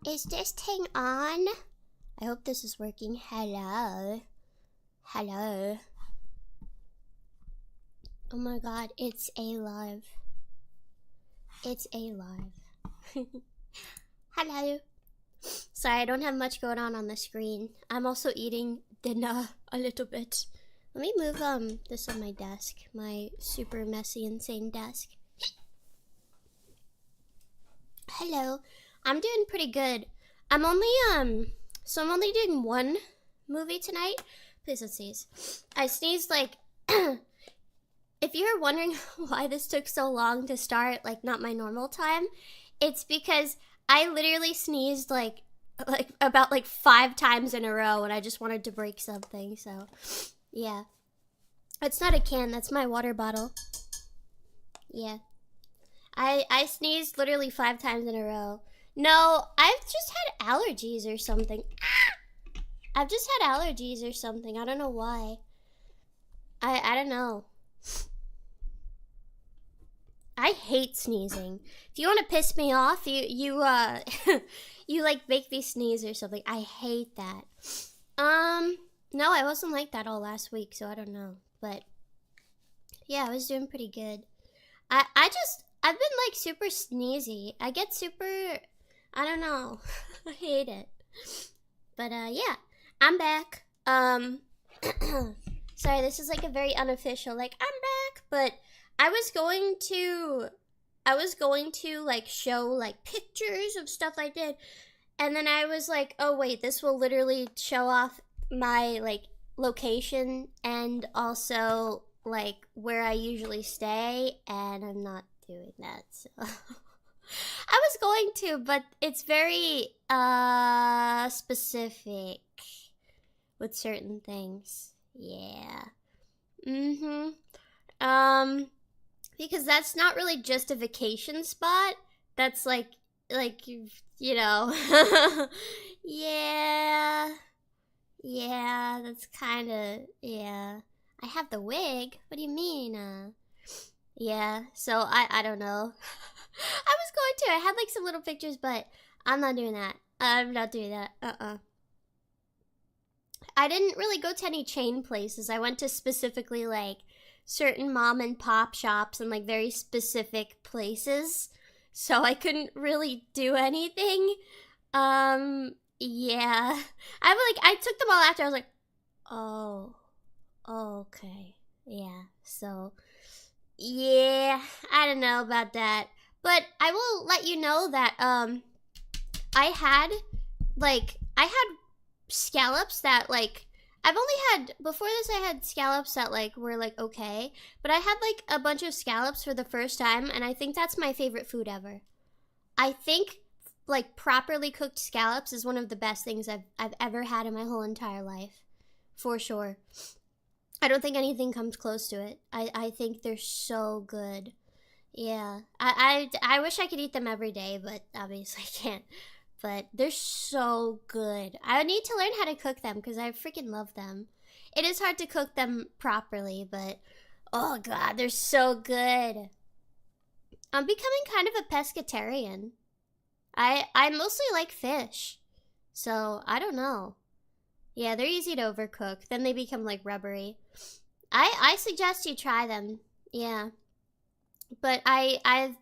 Is this thing on? I hope this is working. Hello. Hello. Oh my god, it's alive. It's alive. Hello. Sorry, I don't have much going on the screen. I'm also eating dinner a little bit. Let me move this on my desk. My super messy, insane desk. Hello. I'm doing pretty good. I'm only doing one movie tonight. Please don't sneeze. I sneezed like if you're wondering why this took so long to start, like not my normal time, it's because I literally sneezed like about 5 times in a row and I just wanted to break something, so yeah. It's not a can, that's my water bottle. Yeah. I sneezed literally 5 times in a row. No, I've just had allergies or something. I've just had allergies or something. I don't know why. I don't know. I hate sneezing. If you want to piss me off, you you like make me sneeze or something. I hate that. No, I wasn't like that all last week, so I don't know. But yeah, I was doing pretty good. I've been like super sneezy. I get super, I don't know. I hate it. But yeah, I'm back. Sorry, this is like a very unofficial, like I'm back, but I was going to like show like pictures of stuff I did, and then I was like, oh wait, this will literally show off my like location and also like where I usually stay, and I'm not doing that, so I was going to, but it's very specific with certain things. Yeah. Because that's not really just a vacation spot. That's like you know. Yeah. Yeah, that's kind of, yeah. I have the wig. What do you mean? Yeah, so I don't know. I was going to. I had like some little pictures, but I'm not doing that. I'm not doing that. I didn't really go to any chain places. I went to specifically like certain mom and pop shops and like very specific places. So I couldn't really do anything. Yeah. I took them all after. I was like, "Oh, okay. Yeah." So, yeah, I don't know about that. But I will let you know that I had I had scallops that like I've only had before this I had scallops that like were like okay, but I had like a bunch of scallops for the first time and I think that's my favorite food ever. I think like properly cooked scallops is one of the best things I've ever had in my whole entire life. For sure. I don't think anything comes close to it. I think they're so good. Yeah. I wish I could eat them every day, but obviously I can't. But they're so good. I need to learn how to cook them because I freaking love them. It is hard to cook them properly, but oh god, they're so good. I'm becoming kind of a pescatarian. I mostly like fish. So, I don't know. Yeah, they're easy to overcook. Then they become like rubbery. I suggest you try them. Yeah. But I'm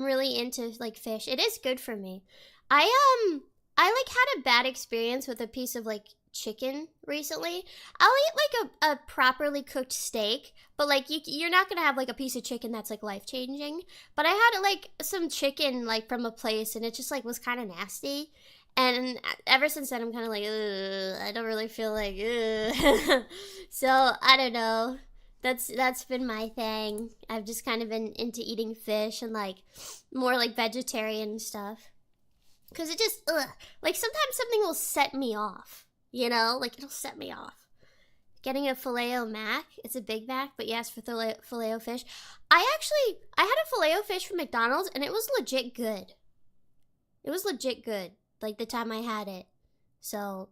really into like fish. It is good for me. I like had a bad experience with a piece of like chicken recently. I'll eat like a properly cooked steak, but like you're not gonna have like a piece of chicken that's like life changing. But I had like some chicken like from a place, and it just like was kind of nasty. And ever since then, I'm kind of like, ugh, I don't really feel like, ugh. So I don't know. That's been my thing. I've just kind of been into eating fish and like more like vegetarian stuff. Cause it just, ugh. Like sometimes something will set me off. You know, like it'll set me off. Getting a filet-o-mac, it's a Big Mac, but yes, for filet-o-fish. I had a filet-o-fish from McDonald's and it was legit good. It was legit good. Like the time I had it. So,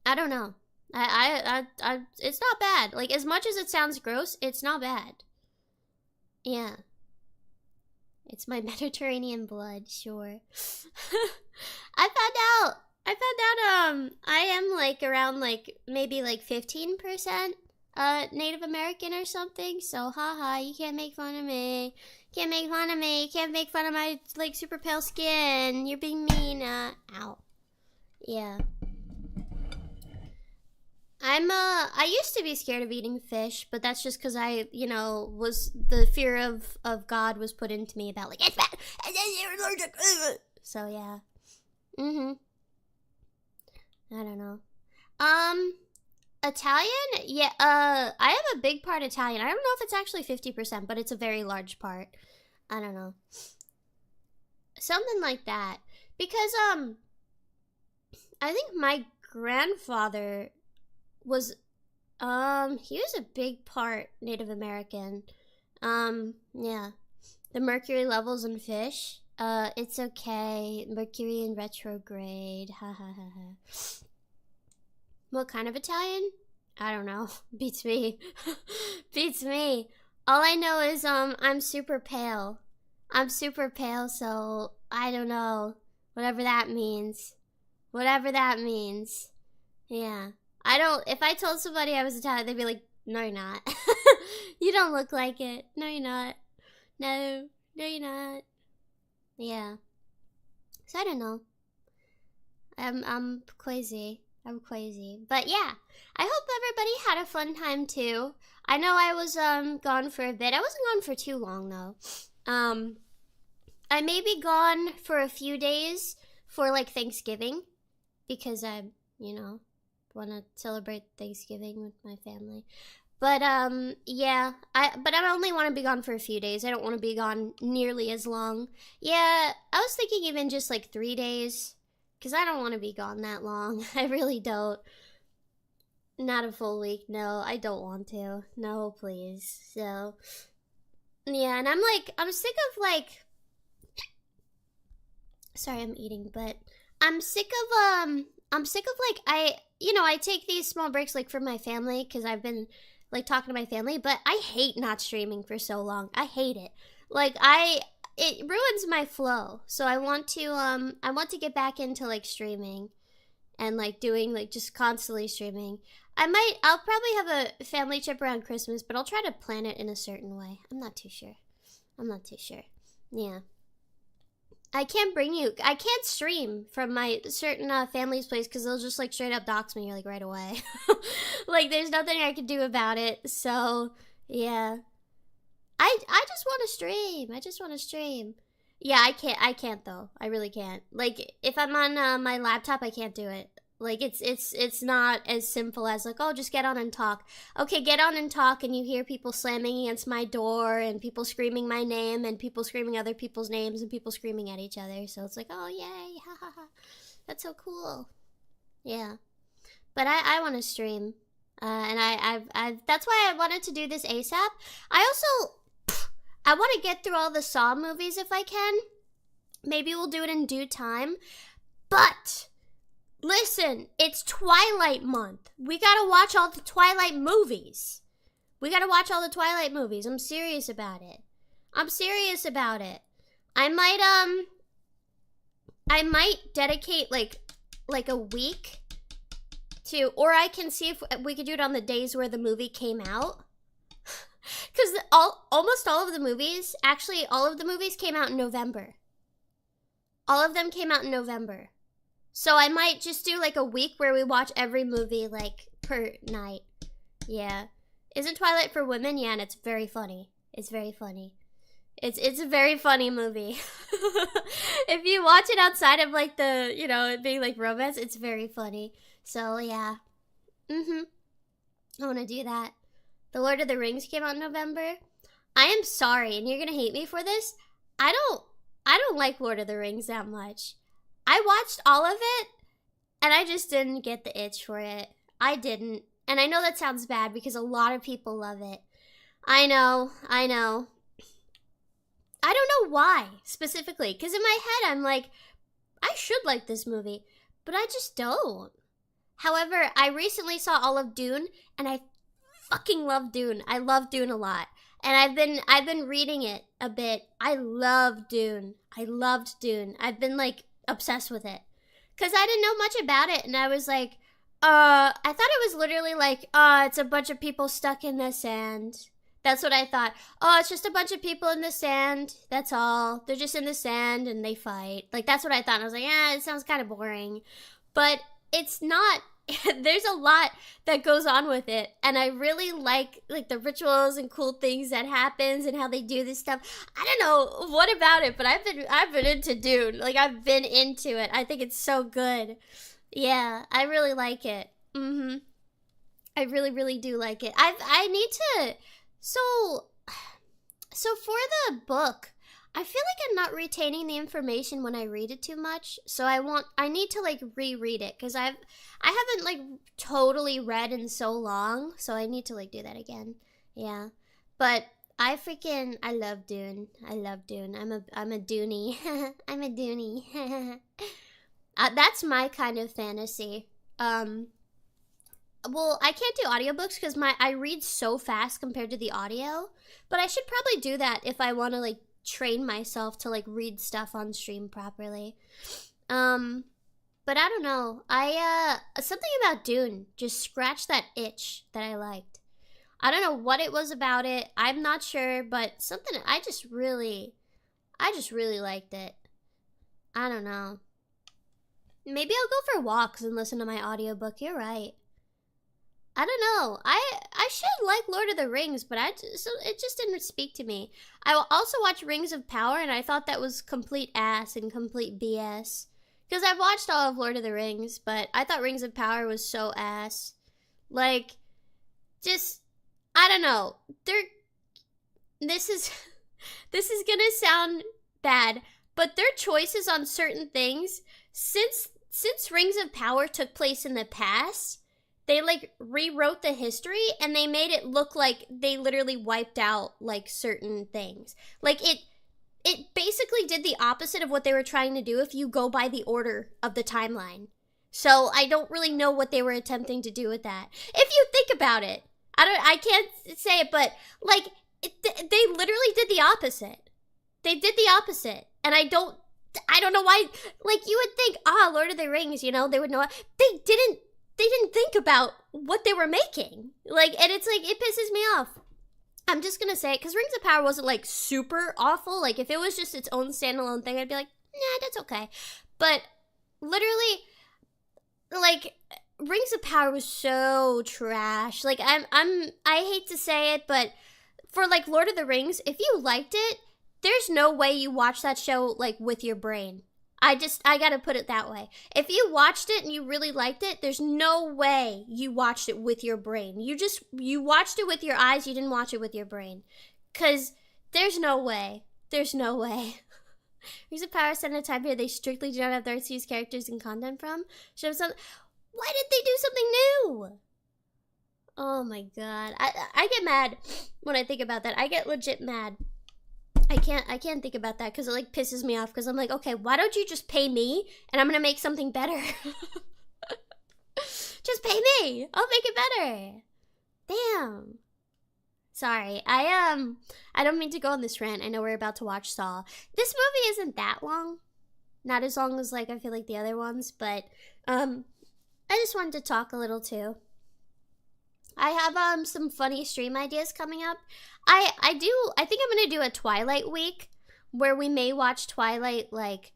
I don't know. It's not bad. Like as much as it sounds gross, it's not bad. Yeah. It's my Mediterranean blood, sure. I am like around like maybe like 15% Native American or something. So haha, you can't make fun of me. Can't make fun of me. Can't make fun of my like super pale skin. You're being mean. Ow. Yeah. I used to be scared of eating fish, but that's just because I, was the fear of God was put into me about like, it's bad, and then you're allergic. So yeah. I don't know. Italian? Yeah, I am a big part Italian. I don't know if it's actually 50%, but it's a very large part. I don't know. Something like that. Because, I think my grandfather was, he was a big part Native American. Yeah. The mercury levels in fish. It's okay. Mercury in retrograde. Ha ha ha ha. What kind of Italian? I don't know. Beats me. Beats me. All I know is, I'm super pale. I'm super pale, so I don't know. Whatever that means. Whatever that means. Yeah. If I told somebody I was Italian, they'd be like, no, you're not. You don't look like it. No, you're not. No, you're not. Yeah. So I don't know. I'm crazy. I'm crazy. But yeah, I hope everybody had a fun time too. I know I was gone for a bit. I wasn't gone for too long though. I may be gone for a few days for like Thanksgiving because I, want to celebrate Thanksgiving with my family. But yeah, I only want to be gone for a few days. I don't want to be gone nearly as long. Yeah, I was thinking even just like 3 days. Because I don't want to be gone that long. I really don't. Not a full week. No, I don't want to. No, please. So, yeah, and I'm sick of like, sorry, I'm eating, but I'm sick of like, I take these small breaks like for my family because I've been like talking to my family, but I hate not streaming for so long. I hate it. Like, it ruins my flow. So I want to get back into like streaming and like doing like just constantly streaming. I'll probably have a family trip around Christmas, but I'll try to plan it in a certain way. I'm not too sure. Yeah. I can't stream from my certain family's place because they'll just like straight up dox me like right away. Like there's nothing I can do about it. So yeah. I just want to stream. Yeah, I can't though. I really can't. Like if I'm on my laptop, I can't do it. Like it's not as simple as like, oh, just get on and talk. Okay, get on and talk, and you hear people slamming against my door, and people screaming my name, and people screaming other people's names, and people screaming at each other. So it's like, oh yay, ha ha ha, that's so cool. Yeah, but I want to stream, and I've that's why I wanted to do this ASAP. I want to get through all the Saw movies if I can. Maybe we'll do it in due time. But listen, it's Twilight month. We gotta watch all the Twilight movies. I'm serious about it. I might dedicate like a week to, or I can see if we could do it on the days where the movie came out. Because almost all of the movies came out in November. All of them came out in November. So I might just do like a week where we watch every movie like per night. Yeah. Isn't Twilight for women? Yeah, and it's very funny. It's very funny. It's a very funny movie. If you watch it outside of like the, it being like romance, it's very funny. So yeah. I want to do that. The Lord of the Rings came out in November. I am sorry, and you're gonna hate me for this. I don't like Lord of the Rings that much. I watched all of it, and I just didn't get the itch for it. I didn't. And I know that sounds bad because a lot of people love it. I know. I don't know why, specifically. Because in my head, I'm like, I should like this movie, but I just don't. However, I recently saw all of Dune, and I fucking love Dune. I love Dune a lot. and I've been reading it a bit. I love Dune. I loved Dune. I've been like obsessed with it because I didn't know much about it, and I was like, I thought it was literally like, it's a bunch of people stuck in the sand. That's what I thought. Oh, it's just a bunch of people in the sand. That's all. They're just in the sand and they fight. Like, that's what I thought. I was like, it sounds kind of boring. But it's not. There's a lot that goes on with it. And I really like the rituals and cool things that happens and how they do this stuff. I don't know what about it, but I've been into Dune. Like, I've been into it. I think it's so good. Yeah, I really like it. I really, really do like it. I need to... So for the book, I feel like I'm not retaining the information when I read it too much. So I need to like reread it because I haven't like totally read in so long. So I need to like do that again. Yeah, but I love Dune. I love Dune. I'm a Dooney. I'm a Dooney. That's my kind of fantasy. Well, I can't do audiobooks because I read so fast compared to the audio, but I should probably do that if I want to like train myself to like read stuff on stream properly. But I don't know. Something about Dune just scratched that itch that I liked. I don't know what it was about it. I'm not sure, but something I just really liked it. I don't know. Maybe I'll go for walks and listen to my audiobook. You're right. I don't know. I should like Lord of the Rings, but it just didn't speak to me. I also watched Rings of Power, and I thought that was complete ass and complete BS. Because I've watched all of Lord of the Rings, but I thought Rings of Power was so ass. Like, just, I don't know. This is gonna sound bad, but their choices on certain things, since Rings of Power took place in the past, they like rewrote the history and they made it look like they literally wiped out like certain things. Like it basically did the opposite of what they were trying to do if you go by the order of the timeline. So I don't really know what they were attempting to do with that. If you think about it, I can't say it, but like they literally did the opposite. They did the opposite, and I don't know why. Like you would think, Lord of the Rings, they would know. They didn't think about what they were making. Like, and it's like, it pisses me off. I'm just gonna say it, because Rings of Power wasn't, like, super awful. Like, if it was just its own standalone thing, I'd be like, nah, that's okay. But, literally, like, Rings of Power was so trash. Like, I hate to say it, but for, like, Lord of the Rings, if you liked it, there's no way you watch that show, like, with your brain. I gotta put it that way. If you watched it and you really liked it, there's no way you watched it with your brain. You watched it with your eyes, you didn't watch it with your brain. 'Cause there's no way. There's no way. Rings of Power set in a time period they strictly do not have the rights to use characters and content from. Why did they do something new? Oh my god. I get mad when I think about that. I get legit mad. I can't think about that because it like pisses me off because I'm like, okay, why don't you just pay me and I'm gonna make something better? Just pay me. I'll make it better. Damn. Sorry. I don't mean to go on this rant. I know we're about to watch Saw. This movie isn't that long. Not as long as like I feel like the other ones, but I just wanted to talk a little too. I have some funny stream ideas coming up. I think I'm gonna do a Twilight week where we may watch Twilight like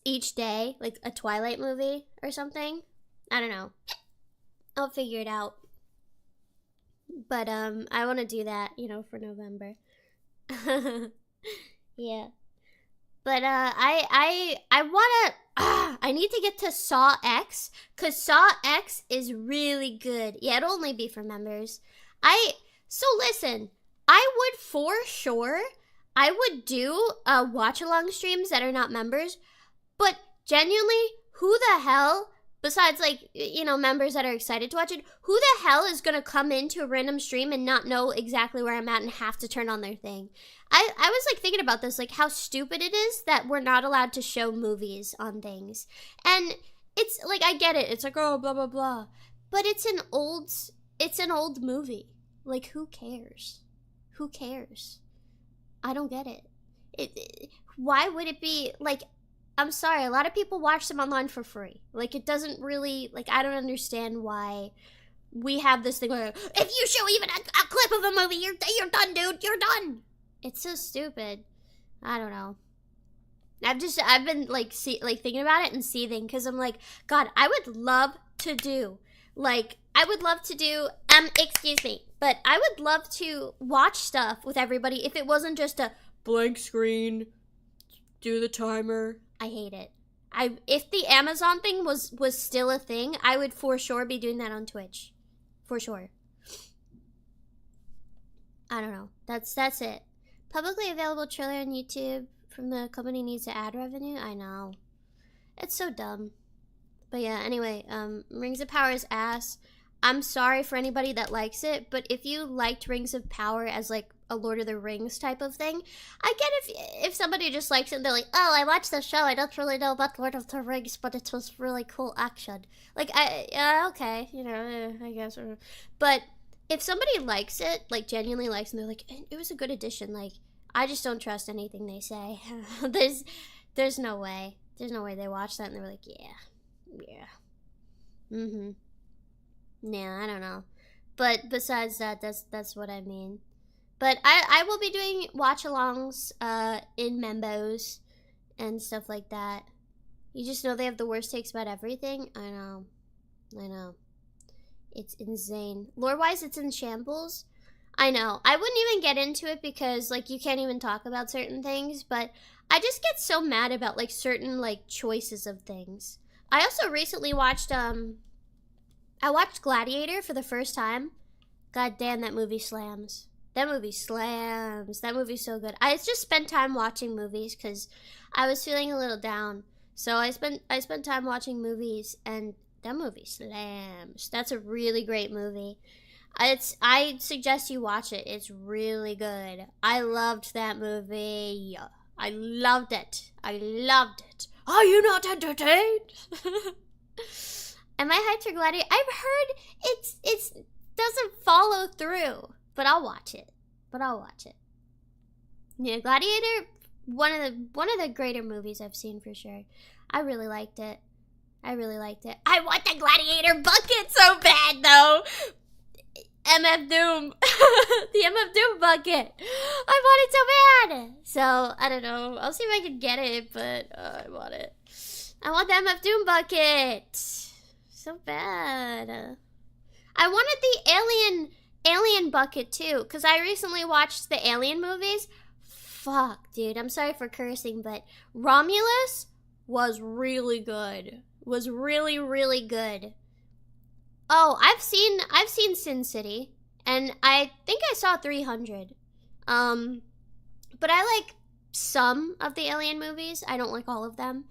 each day, like a Twilight movie or something. I don't know. I'll figure it out. But I want to do that, for November. Yeah. But I need to get to Saw X, because Saw X is really good. Yeah, it'll only be for members. So listen, I would do watch-along streams that are not members, but genuinely, who the hell, besides members that are excited to watch it, who the hell is gonna come into a random stream and not know exactly where I'm at and have to turn on their thing? I was thinking about this, how stupid it is that we're not allowed to show movies on things. And it's I get it. It's oh, blah, blah, blah. But it's an old movie. Who cares? who cares? I don't get it. Why would it be, like, I'm sorry, a lot of people watch them online for free. Like, it doesn't really, like, I don't understand why we have this thing where, if you show even a clip of a movie, you're done, dude, you're done. It's so stupid. I don't know. I've been, like, thinking about it and seething, because I'm like, God, I would love to do, excuse me, but I would love to watch stuff with everybody if it wasn't just a blank screen, do the timer. I hate it. If the Amazon thing was still a thing, I would for sure be doing that on Twitch. For sure. I don't know. That's it. Publicly available trailer on YouTube from the company needs to add revenue. I know. It's so dumb. But yeah, anyway, Rings of Power is ass. I'm sorry for anybody that likes it, but if you liked Rings of Power as like a Lord of the Rings type of thing, I get if somebody just likes it and they're like, oh, I watched the show, I don't really know about Lord of the Rings, but it was really cool action. Like, okay, you know, I guess. But if somebody likes it, like genuinely likes it, and they're like, it was a good addition, like, I just don't trust anything they say. There's no way. There's no way they watched that and they were like, yeah. Yeah, I don't know. But besides that, that's what I mean. But I will be doing watch-alongs in Membos and stuff like that. You just know they have the worst takes about everything. I know. It's insane. Lore-wise, it's in shambles. I know. I wouldn't even get into it because, like, you can't even talk about certain things. But I just get so mad about, like, certain, like, choices of things. I also recently watched, I watched Gladiator for the first time. God damn, that movie slams. That movie slams. That movie's so good. I just spent time watching movies because I was feeling a little down. So I spent time watching movies, and that movie slams. That's a really great movie. I suggest you watch it. It's really good. I loved that movie. I loved it. Are you not entertained? Am I hyped for Gladiator? I've heard it's doesn't follow through, but I'll watch it. Yeah, Gladiator, one of the greater movies I've seen for sure. I really liked it. I want the Gladiator bucket so bad though. MF Doom. The MF Doom bucket. I want it so bad. So, I don't know. I'll see if I can get it, but I want it. I want the MF Doom bucket. So bad. I wanted the Alien bucket too, because I recently watched the Alien movies. Fuck, dude. I'm sorry for cursing, but Romulus was really good. Was really, really good. Oh, I've seen Sin City, and I think I saw 300. But I like some of the Alien movies. I don't like all of them.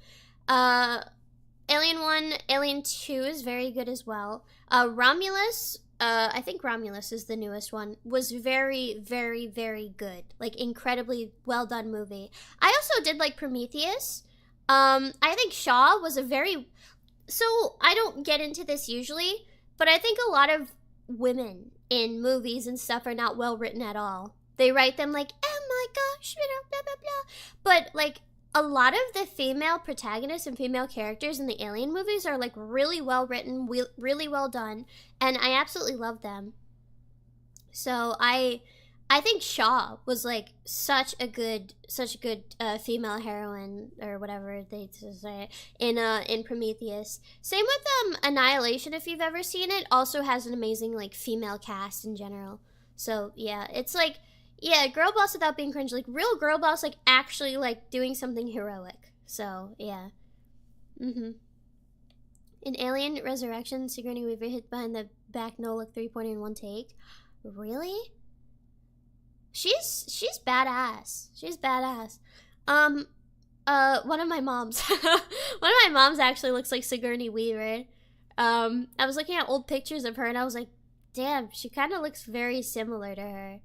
Alien 1, Alien 2 is very good as well. Romulus, I think Romulus is the newest one, was very, very, very good. Like, incredibly well done movie. I also did like Prometheus. I think Shaw was a very... So, I don't get into this usually, but I think a lot of women in movies and stuff are not well written at all. They write them like, oh my gosh, blah, blah, blah. But, like, a lot of the female protagonists and female characters in the Alien movies are, like, really well written, really well done, and I absolutely love them. So, I think Shaw was, like, such a good female heroine, or whatever they say, in Prometheus. Same with Annihilation, if you've ever seen it, also has an amazing, like, female cast in general. So, yeah, it's like, yeah, girl boss without being cringe, like, real girl boss, like, actually, like, doing something heroic. So, yeah. In Alien Resurrection, Sigourney Weaver hit behind the back, no look, 3-pointer in one take. Really? She's badass. One of my moms actually looks like Sigourney Weaver. I was looking at old pictures of her and I was like, damn, she kind of looks very similar to her.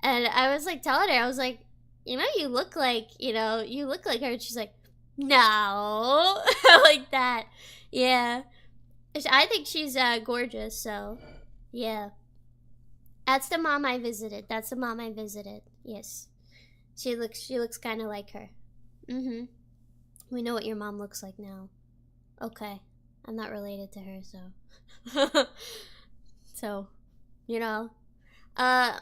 And I was like telling her, I was like, you know, you look like her. And she's like, no, like that. Yeah, I think she's gorgeous. So, yeah. That's the mom I visited. That's the mom I visited. Yes. She looks kind of like her. Mm-hmm. We know what your mom looks like now. Okay. I'm not related to her, so. So, you know. I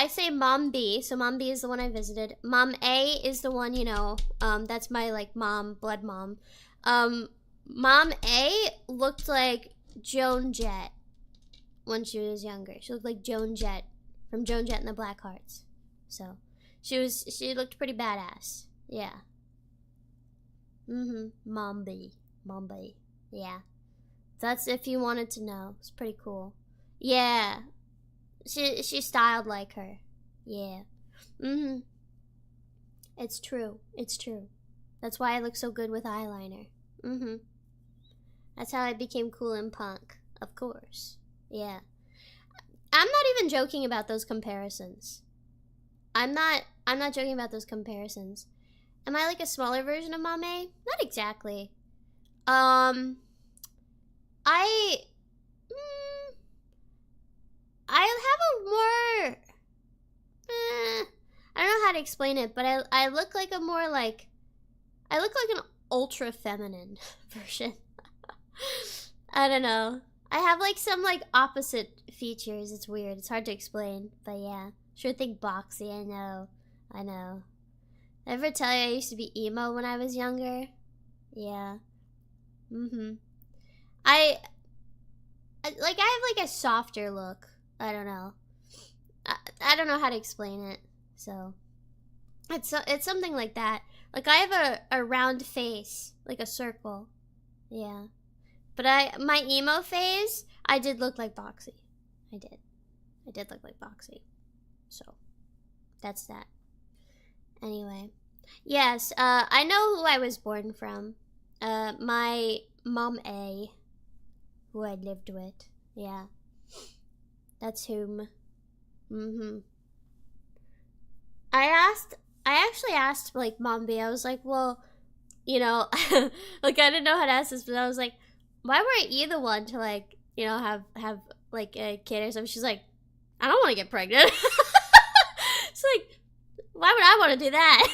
say Mom B, so Mom B is the one I visited. Mom A is the one, you know, that's my, like, mom, blood mom. Mom A looked like Joan Jett when she was younger. She looked like Joan Jett from Joan Jett and the Blackhearts. So, she looked pretty badass. Yeah. Mom B. Yeah. That's if you wanted to know. It's pretty cool. Yeah. She styled like her. Yeah. It's true. That's why I look so good with eyeliner. That's how I became cool in punk. Of course. Yeah. I'm not even joking about those comparisons. I'm not joking about those comparisons. Am I like a smaller version of Mame? Not exactly. I have a more I don't know how to explain it, but I look like a more like I look like an ultra feminine version. I don't know. I have like some like opposite features. It's weird. It's hard to explain, but yeah. Sure think boxy. I know. Ever tell you I used to be emo when I was younger? Yeah. I have like a softer look. I don't know. I don't know how to explain it. So it's something like that. Like I have a round face, like a circle. Yeah. But my emo phase, I did look like Boxy. I did look like Boxy. So that's that. Anyway. Yes, I know who I was born from. My mom A, who I lived with. Yeah. That's whom. I actually asked, like, Mom B, I was like, well, you know, like, I didn't know how to ask this, but I was like, why weren't you the one to, like, you know, have like, a kid or something? She's like, I don't want to get pregnant. It's like, why would I want to do that?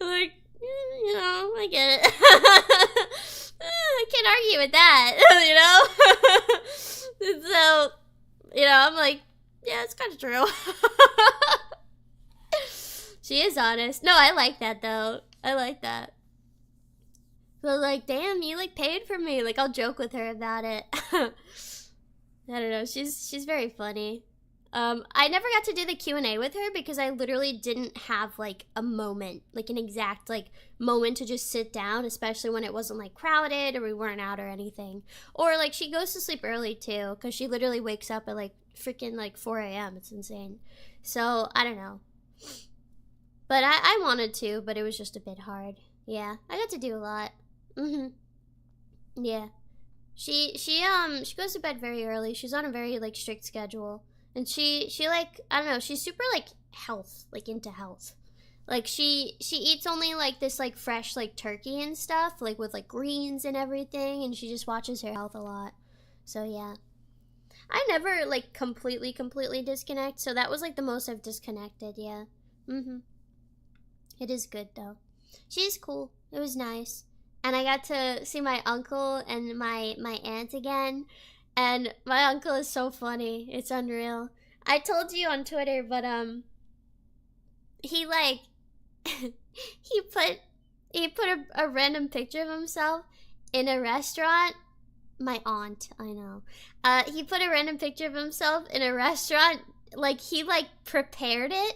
Like, you know, I get it. I can't argue with that, you know? So, you know, I'm like, yeah, it's kind of true. She is honest. No, I like that, though. I like that. So, like, damn, you, like, paid for me. Like, I'll joke with her about it. I don't know. She's very funny. I never got to do the Q&A with her because I literally didn't have, like, a moment. Like, an exact, like, moment to just sit down, especially when it wasn't, like, crowded or we weren't out or anything. Or, like, she goes to sleep early, too, because she literally wakes up at, like, freaking, like, 4 a.m. It's insane. So, I don't know. But I wanted to, but it was just a bit hard. Yeah, I got to do a lot. Yeah. She goes to bed very early. She's on a very, like, strict schedule. And she like, I don't know, she's super, like, health, like, into health. Like, she eats only, like, this, like, fresh, like, turkey and stuff, like, with, like, greens and everything, and she just watches her health a lot. So, yeah. I never, like, completely disconnect, so that was, like, the most I've disconnected, yeah. It is good, though. She's cool. It was nice. And I got to see my uncle and my aunt again. And my uncle is so funny. It's unreal. I told you on Twitter, but, he, like, he put a random picture of himself in a restaurant. My aunt, I know. He put a random picture of himself in a restaurant. Like, he, like, prepared it.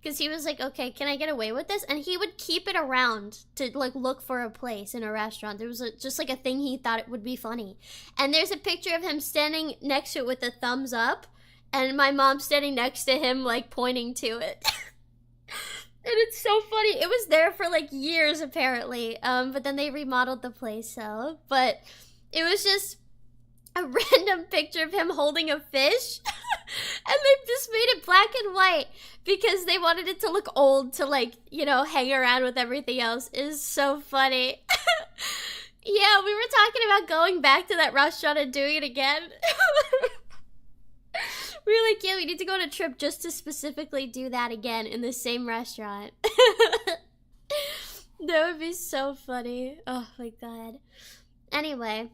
Because he was like, okay, can I get away with this? And he would keep it around to, like, look for a place in a restaurant. There was just, like, a thing he thought it would be funny. And there's a picture of him standing next to it with a thumbs up. And my mom standing next to him, like, pointing to it. And it's so funny. It was there for, like, years, apparently. But then they remodeled the place, so. But it was just a random picture of him holding a fish. And they just made it black and white because they wanted it to look old to, like, you know, hang around with everything else. It is so funny. Yeah, we were talking about going back to that restaurant and doing it again. We were like, yeah, we need to go on a trip just to specifically do that again in the same restaurant. That would be so funny. Oh my god. Anyway,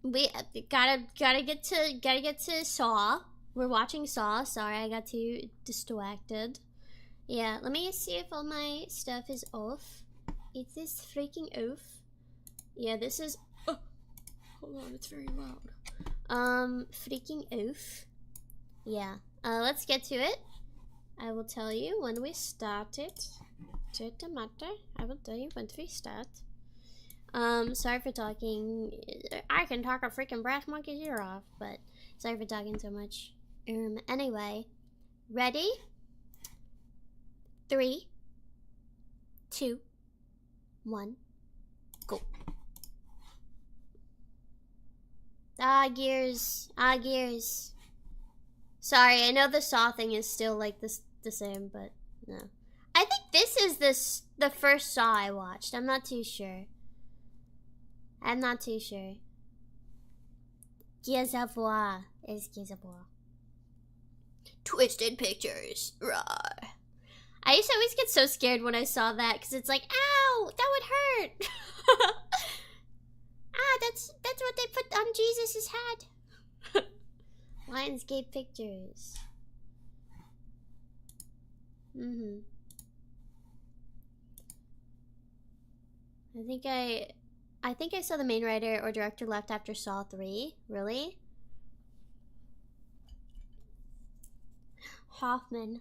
we gotta get to Saw. We're watching Saw. Sorry, I got too distracted. Yeah, let me see if all my stuff is off. Is this freaking off? Yeah, this is. Oh, hold on, it's very loud. Freaking off. Yeah. Let's get to it. I will tell you when we start it. I will tell you when we start. Sorry for talking. I can talk a freaking brass monkey's ear off, but sorry for talking so much. Anyway, ready? 3, 2, 1, go. Gears. Gears. Sorry, I know the Saw thing is still like this the same, but no. I think this is the first Saw I watched. I'm not too sure. Gears of War is Gears of War. Twisted Pictures. Rawr. I used to always get so scared when I saw that because it's like, ow, that would hurt. That's what they put on Jesus's head. Lionsgate Pictures. I think I saw the main writer or director left after Saw 3. Really? Hoffman.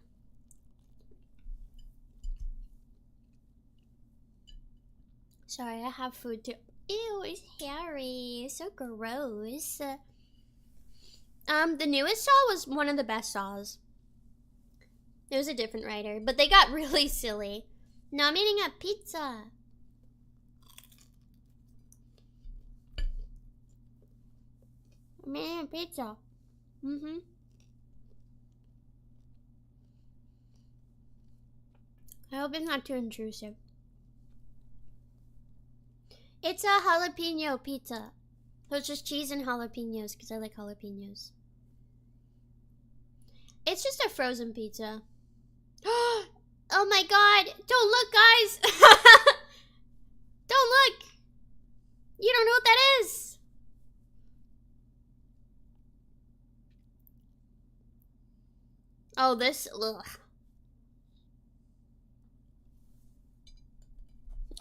Sorry, I have food too. Ew, it's hairy. It's so gross. The newest Saw was one of the best Saws. It was a different writer, but they got really silly. Now I'm eating a pizza. I'm eating a pizza. I hope it's not too intrusive. It's a jalapeno pizza. So it's just cheese and jalapenos because I like jalapenos. It's just a frozen pizza. Oh my god! Don't look, guys! Don't look! You don't know what that is! Oh, this. Ugh.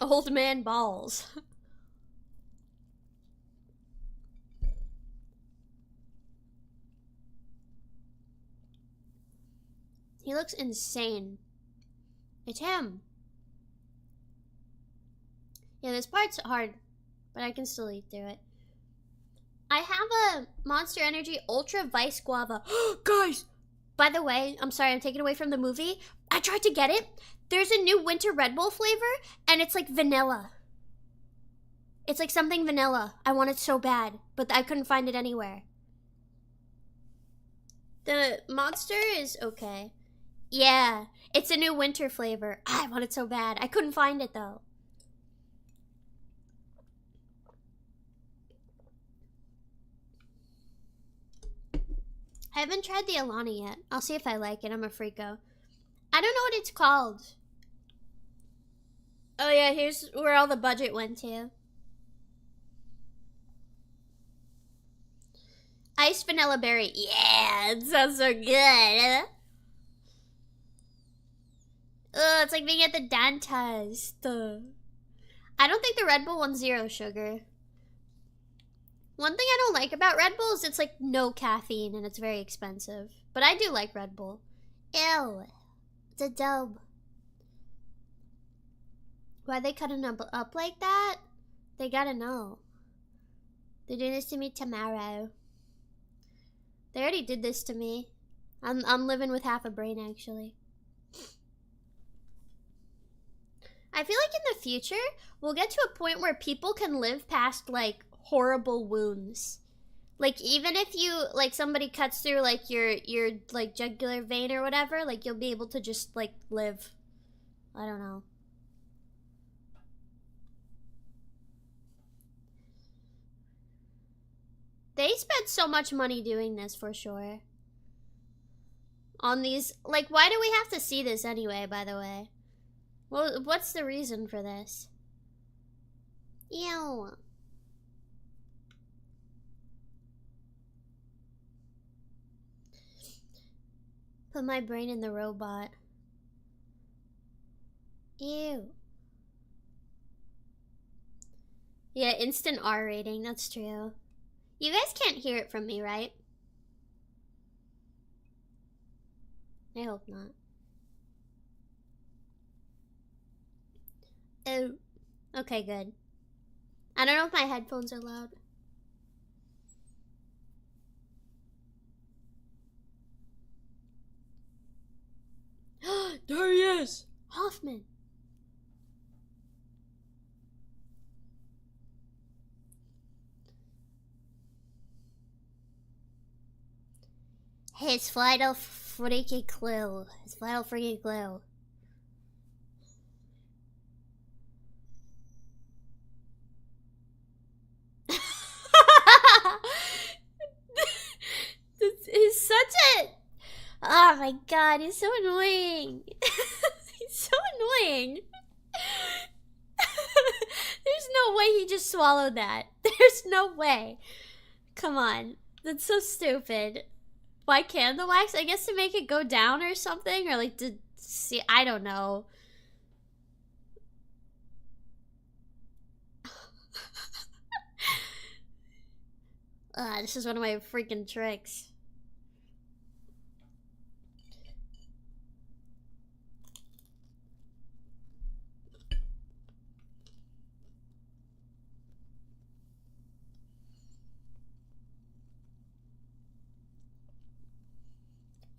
Old man balls. He looks insane. It's him. Yeah, this part's hard, but I can still eat through it. I have a Monster Energy Ultra Vice Guava. Guys! By the way, I'm sorry, I'm taking away from the movie. I tried to get it. There's a new winter Red Bull flavor, and it's like vanilla. It's like something vanilla. I want it so bad, but I couldn't find it anywhere. The Monster is okay. Yeah, it's a new winter flavor. I want it so bad. I couldn't find it, though. I haven't tried the Alani yet. I'll see if I like it. I'm a freako. I don't know what it's called. Oh yeah, here's where all the budget went to. Iced vanilla berry. Yeah, it sounds so good. Ugh, it's like being at the dentist. I don't think the Red Bull one's 0 sugar. One thing I don't like about Red Bull is it's like no caffeine and it's very expensive. But I do like Red Bull. Ew. It's a dub. Why they cutting up like that? They gotta know. They're doing this to me tomorrow. They already did this to me. I'm living with half a brain, actually. I feel like in the future, we'll get to a point where people can live past, like, horrible wounds. Like, even if you, like, somebody cuts through, like, your like, jugular vein or whatever, like, you'll be able to just, like, live. I don't know. They they spent so much money doing this for sure. On these, like, why do we have to see this anyway, by the way? Well, what's the reason for this? Ew. Put my brain in the robot. Ew. Yeah, instant R rating, that's true. You guys can't hear it from me, right? I hope not. Oh. Okay, good. I don't know if my headphones are loud. There he is! Hoffman! His vital freaking clue. His vital freaking clue. He's such a... Oh my god, he's so annoying. He's so annoying. There's no way he just swallowed that. There's no way. Come on. That's so stupid. Why candle wax? I guess to make it go down or something? Or like to see, I don't know. This is one of my freaking tricks.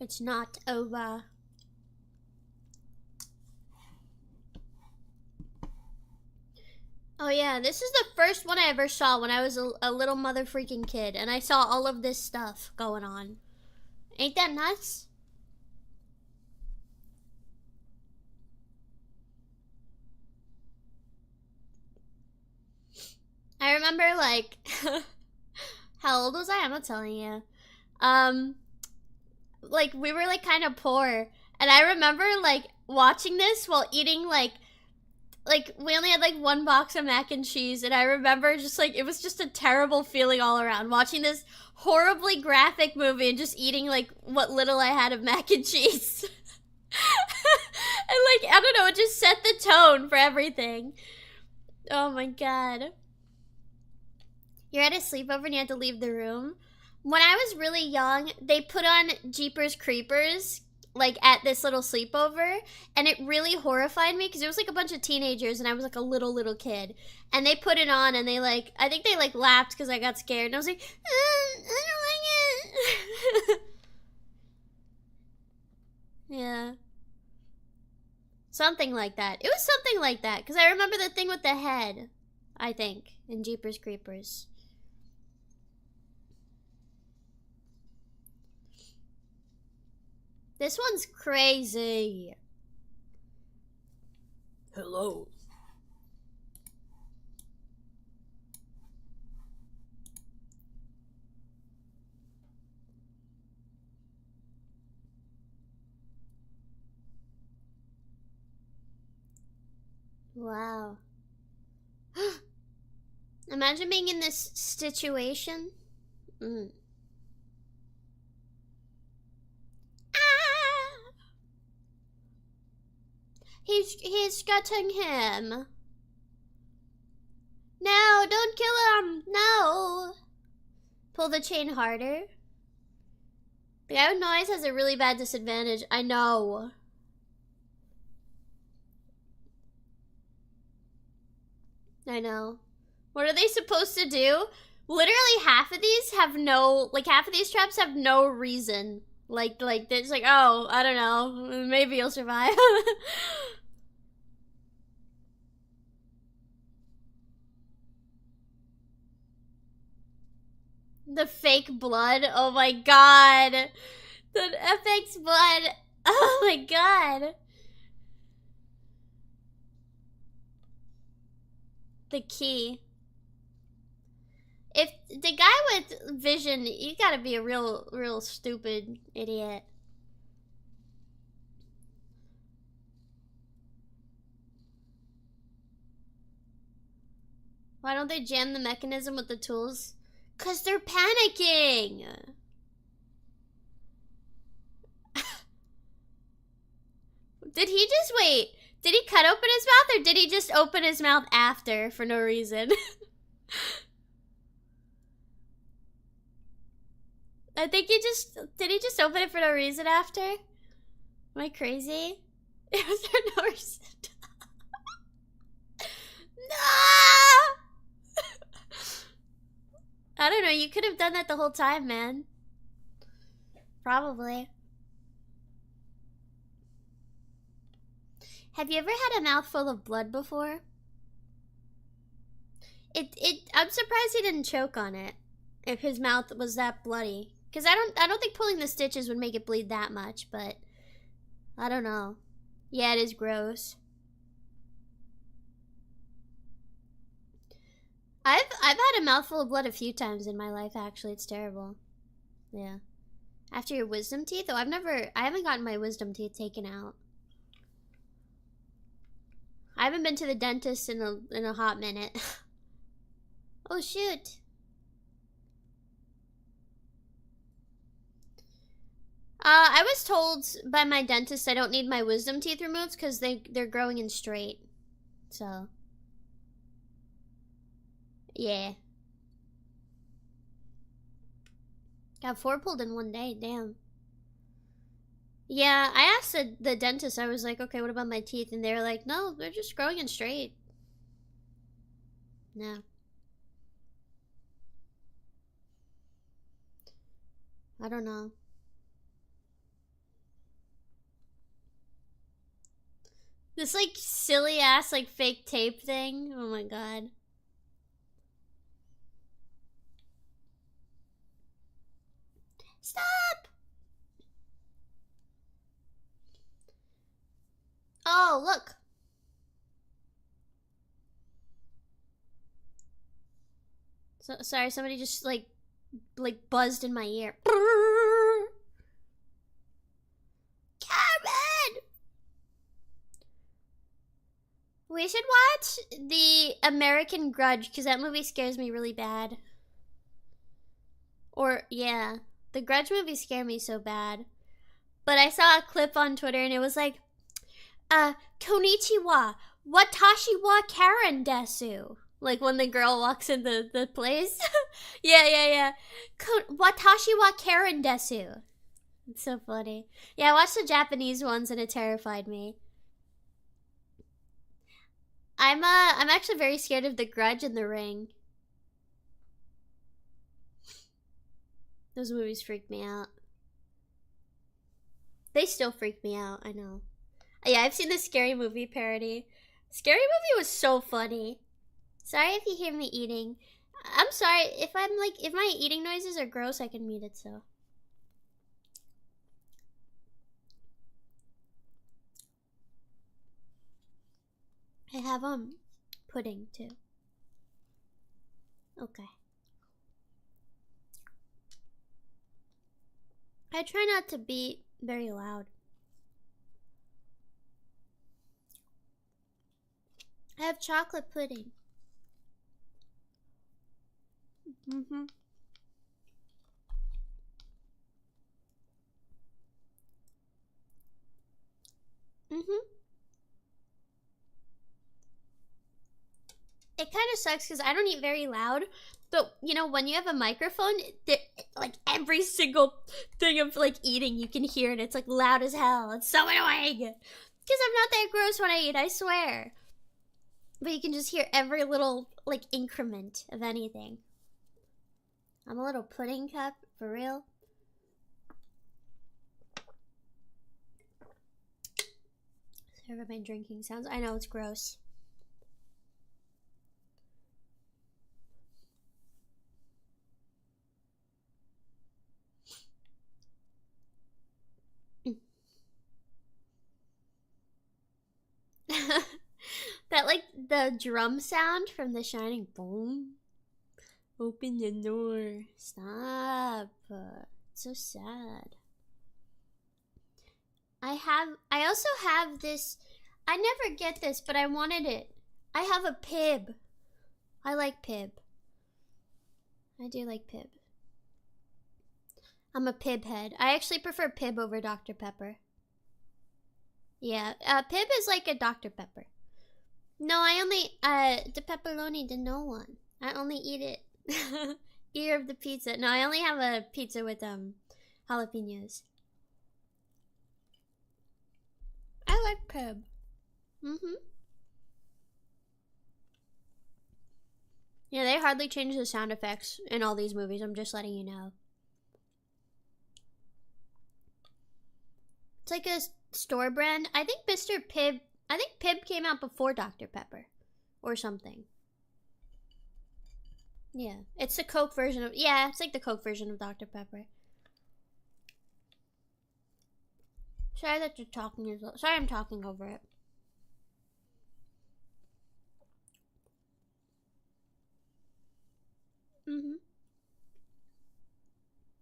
It's not over. Oh yeah, this is the first one I ever saw when I was a little mother freaking kid, and I saw all of this stuff going on. Ain't that nuts? I remember, like, how old was I? I'm not telling you. Like, we were, like, kind of poor, and I remember, like, watching this while eating, like, we only had, like, one box of mac and cheese, and I remember just, like, it was just a terrible feeling all around, watching this horribly graphic movie and just eating, like, what little I had of mac and cheese. And, like, I don't know, it just set the tone for everything. Oh my god. You're at a sleepover and you had to leave the room? When I was really young, they put on Jeepers Creepers, like, at this little sleepover, and it really horrified me, because it was, like, a bunch of teenagers, and I was, like, a little kid, and they put it on, and they, like, I think they, like, laughed because I got scared, and I was like, I don't like it. Yeah. Something like that. It was something like that, because I remember the thing with the head, I think, in Jeepers Creepers. This one's crazy. Hello. Wow. Imagine being in this situation. He's getting him. No, don't kill him. No. Pull the chain harder. The guy with noise has a really bad disadvantage. I know. I know. What are they supposed to do? Literally half of these have no, like, half of these traps have no reason. Like they're just like, oh, I don't know, maybe you'll survive. The fake blood, oh my god. The FX blood, oh my god. The key. If the guy with vision, you gotta be a real stupid idiot. Why don't they jam the mechanism with the tools? 'Cause they're panicking. Did he just wait? Did he cut open his mouth or did he just open his mouth after for no reason? I think did he just open it for no reason after? Am I crazy? It was for no reason. No! I don't know, you could have done that the whole time, man. Probably. Have you ever had a mouthful of blood before? I'm surprised he didn't choke on it if his mouth was that bloody. Cause I don't think pulling the stitches would make it bleed that much, but I don't know. Yeah, it is gross. I've had a mouthful of blood a few times in my life actually. It's terrible. Yeah. After your wisdom teeth? Oh, I haven't gotten my wisdom teeth taken out. I haven't been to the dentist in a hot minute. Oh shoot. I was told by my dentist I don't need my wisdom teeth removed because they're growing in straight. So yeah. Got 4 pulled in one day, damn. Yeah, I asked the dentist, I was like, okay, what about my teeth? And they were like, no, they're just growing in straight. No. I don't know. This like silly ass like fake tape thing. Oh my god. Stop! Oh, look. So, sorry, somebody just like buzzed in my ear. Carmen! We should watch the American Grudge because that movie scares me really bad. Or, yeah. The Grudge movies scare me so bad. But I saw a clip on Twitter and it was like, Konnichiwa, watashi wa Karen desu. Like when the girl walks in the place. yeah. Watashi wa Karen desu. It's so funny. Yeah, I watched the Japanese ones and it terrified me. I'm actually very scared of The Grudge and The Ring. Those movies freak me out. They still freak me out, I know. Yeah, I've seen the Scary Movie parody. Scary Movie was so funny. Sorry if you hear me eating. I'm sorry if if my eating noises are gross, I can mute it, so. I have pudding too. Okay. I try not to be very loud. I have chocolate pudding. Mm-hmm. It kind of sucks because I don't eat very loud. But, you know, when you have a microphone, like every single thing of like eating you can hear and it's like loud as hell. It's so annoying. Because I'm not that gross when I eat, I swear. But you can just hear every little like increment of anything. I'm a little pudding cup, for real. Sorry about my drinking sounds. I know it's gross. That like the drum sound from The Shining, boom. Open the door. Stop. It's so sad. I also have this. I never get this, but I wanted it. I have a Pib. I like Pib. I do like Pib. I'm a Pib head. I actually prefer Pib over Dr. Pepper. Yeah, Pib is like a Dr. Pepper. No, I only, the pepperoni, the no one. I only eat it. Ear of the pizza. No, I only have a pizza with, jalapenos. I like Pib. Yeah, they hardly change the sound effects in all these movies. I'm just letting you know. It's like a store brand. I think Pib came out before Dr. Pepper. Or something. Yeah, it's the Coke version of, yeah, it's like the Coke version of Dr. Pepper. Sorry that you're talking as well. Sorry I'm talking over it.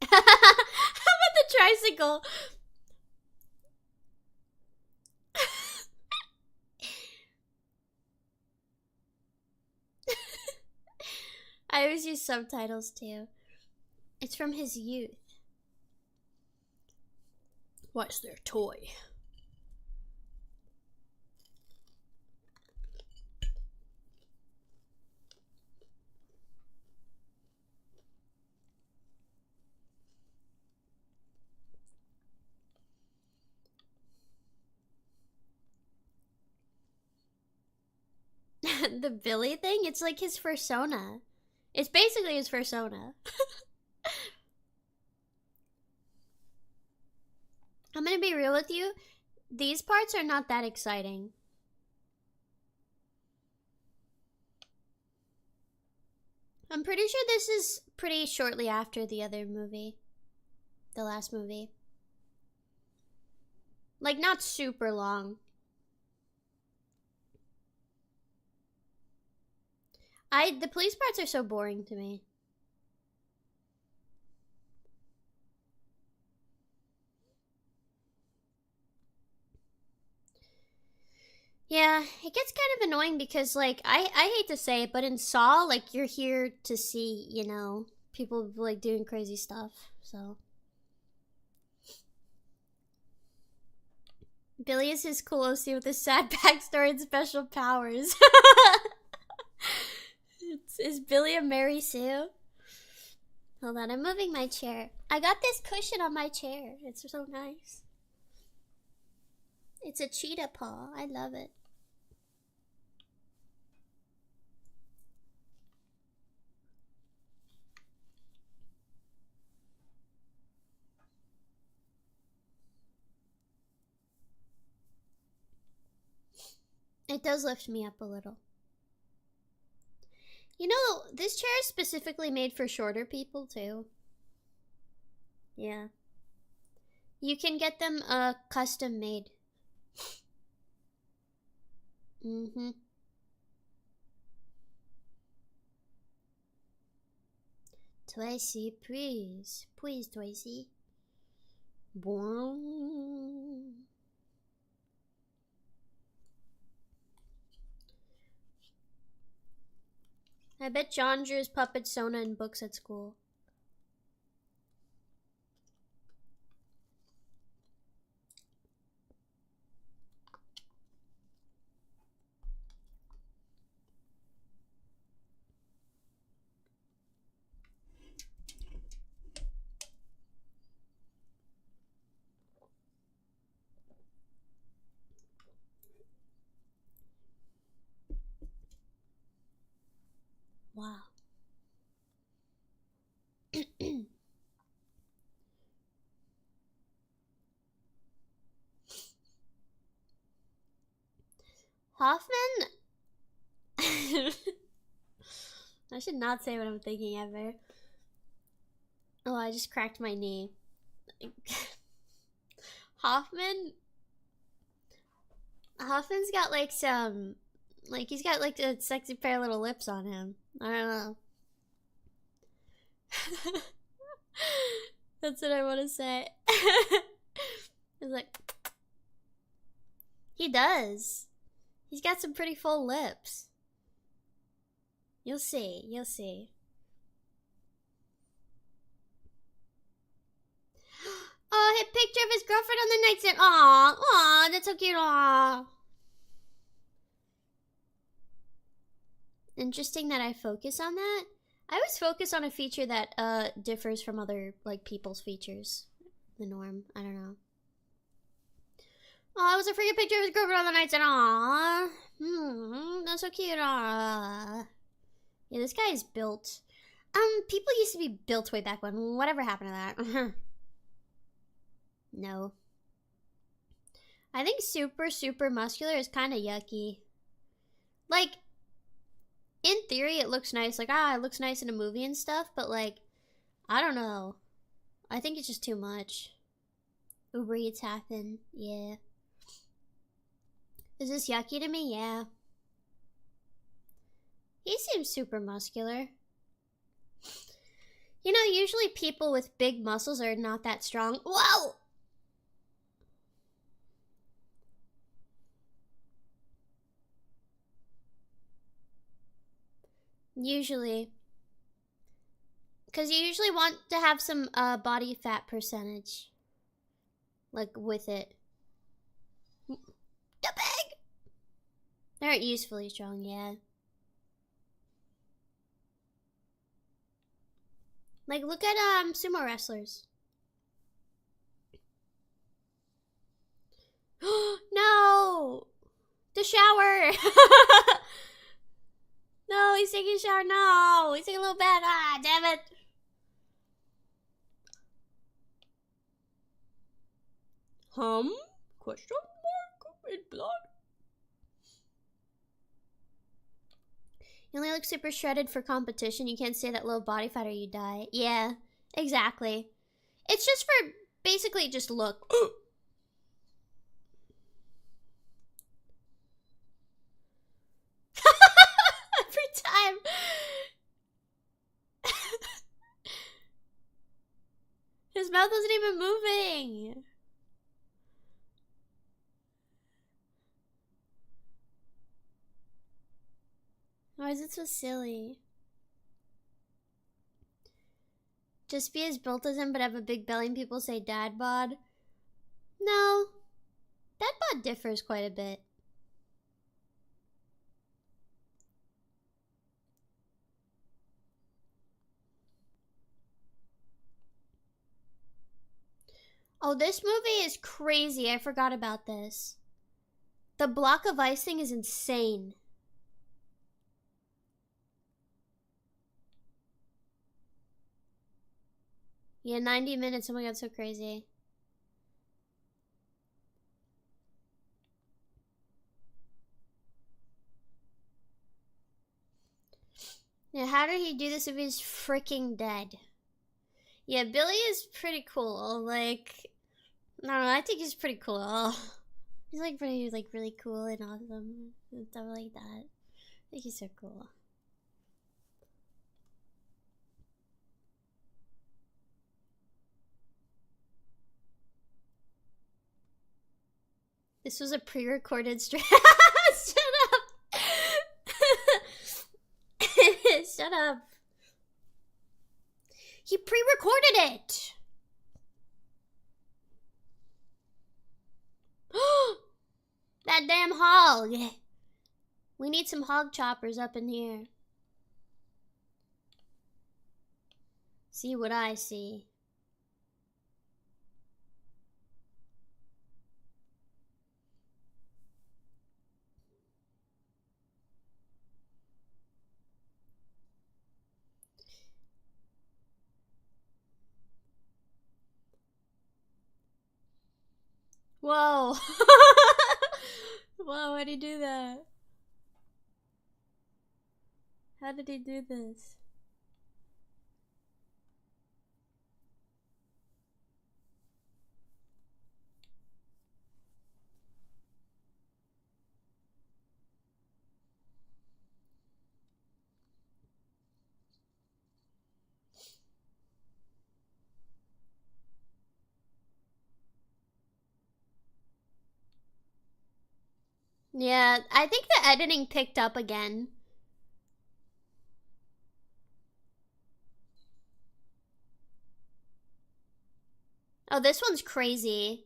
How about the tricycle? I always use subtitles too. It's from his youth. What's their toy? The Billy thing? It's like his persona. It's basically his persona. I'm gonna be real with you. These parts are not that exciting. I'm pretty sure this is pretty shortly after the other movie. The last movie. Like, not super long. The police parts are so boring to me. Yeah, it gets kind of annoying because, like, I hate to say it, but in Saw, like, you're here to see, you know, people, like, doing crazy stuff, so. Billy is his cool OC with a sad backstory and special powers. Is Billy a Mary Sue? Hold on, I'm moving my chair. I got this cushion on my chair. It's so nice. It's a cheetah paw. I love it. It does lift me up a little. You know, this chair is specifically made for shorter people, too. Yeah. You can get them custom made. Twicy, please. Please, Twicy. Boom. I bet John drew his puppet Sona in books at school. Wow. Hoffman? I should not say what I'm thinking ever. Oh, I just cracked my knee. Hoffman's got like some, like he's got like a sexy pair of little lips on him. I don't know. That's what I want to say. It's like, he does. He's got some pretty full lips. You'll see, you'll see. Oh, a picture of his girlfriend on the nightstand. Aw, aw, that's so cute. Aw. Interesting that I focus on that. I always focus on a feature that differs from other like people's features. The norm. I don't know. Oh, it was a freaking picture of his girlfriend on the nightstand. Aw. That's so cute. Aw. Yeah, this guy is built. People used to be built way back when. Whatever happened to that? No. I think super muscular is kind of yucky. Like, in theory, it looks nice. Like, it looks nice in a movie and stuff. But, like, I don't know. I think it's just too much. Uber Eats happen. Yeah. Is this yucky to me? Yeah. He seems super muscular. You know, usually people with big muscles are not that strong. Whoa! Usually. Because you usually want to have some body fat percentage. Like, with it. The big! They aren't usefully strong, yeah. Like, look at sumo wrestlers. No! The shower! No, he's taking a shower. No, he's taking a little bath. Ah, damn it. Question mark in blood. You only look super shredded for competition. You can't say that low body fat or you die. Yeah, exactly. It's just for basically just look. Every time. His mouth wasn't even moving. Why is it so silly? Just be as built as him but have a big belly and people say dad bod? No. Dad bod differs quite a bit. Oh, this movie is crazy. I forgot about this. The block of ice thing is insane. Yeah, 90 minutes. Oh my god, so crazy. Yeah, how did he do this if he's freaking dead? Yeah, Billy is pretty cool. Like, I don't know, I think he's pretty cool. He's like pretty, like, really cool and awesome and stuff like that. I think he's so cool. This was a pre-recorded stream. Shut up. Shut up. He pre-recorded it. That damn hog. We need some hog choppers up in here. See what I see. Whoa. Whoa, why'd he do that? How did he do this? Yeah, I think the editing picked up again. Oh, this one's crazy.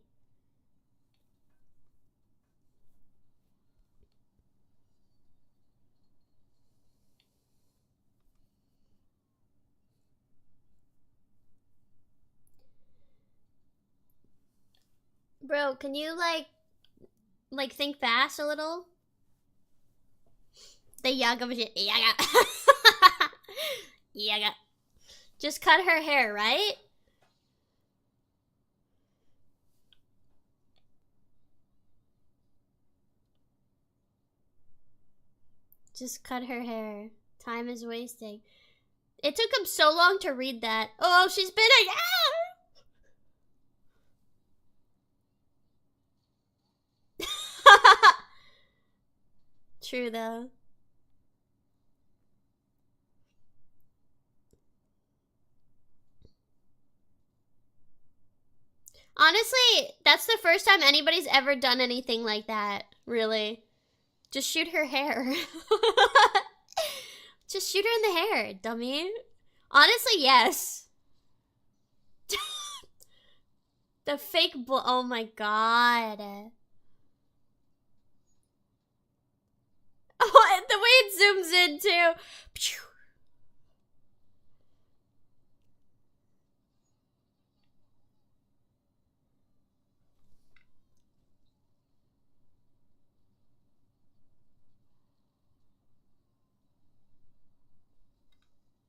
Bro, can you like think fast a little? The yaga yaga. Yaga. Just cut her hair, right? Just cut her hair. Time is wasting. It took him so long to read that. Oh, she's been a True though. Honestly, that's the first time anybody's ever done anything like that, really. Just shoot her hair. Just shoot her in the hair, dummy. Honestly, yes. The fake oh my god. Oh, the way it zooms in too.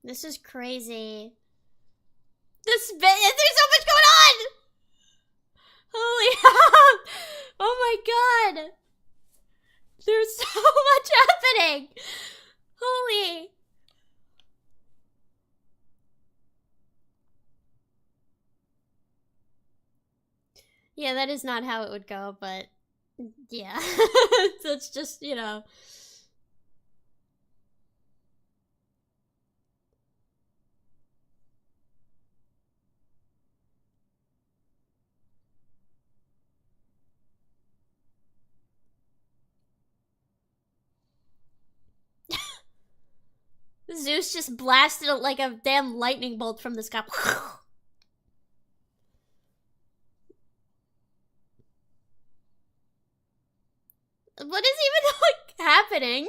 This is crazy. There's so much going on! Holy oh my god! There's so much happening! Holy. Yeah, that is not how it would go, but yeah. That's just, you know. Zeus just blasted like a damn lightning bolt from the sky. What is even like happening?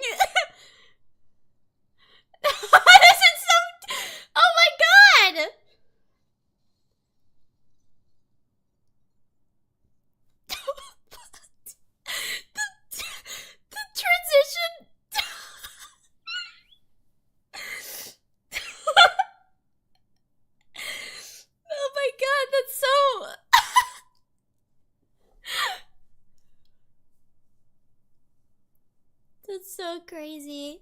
What is it so? Oh my god! the transition. Oh my god, that's so. That's so crazy.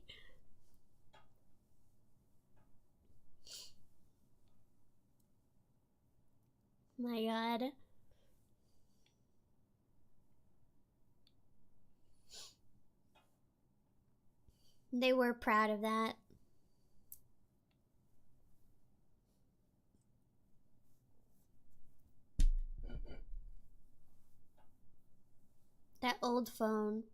My god. They were proud of that. That old phone.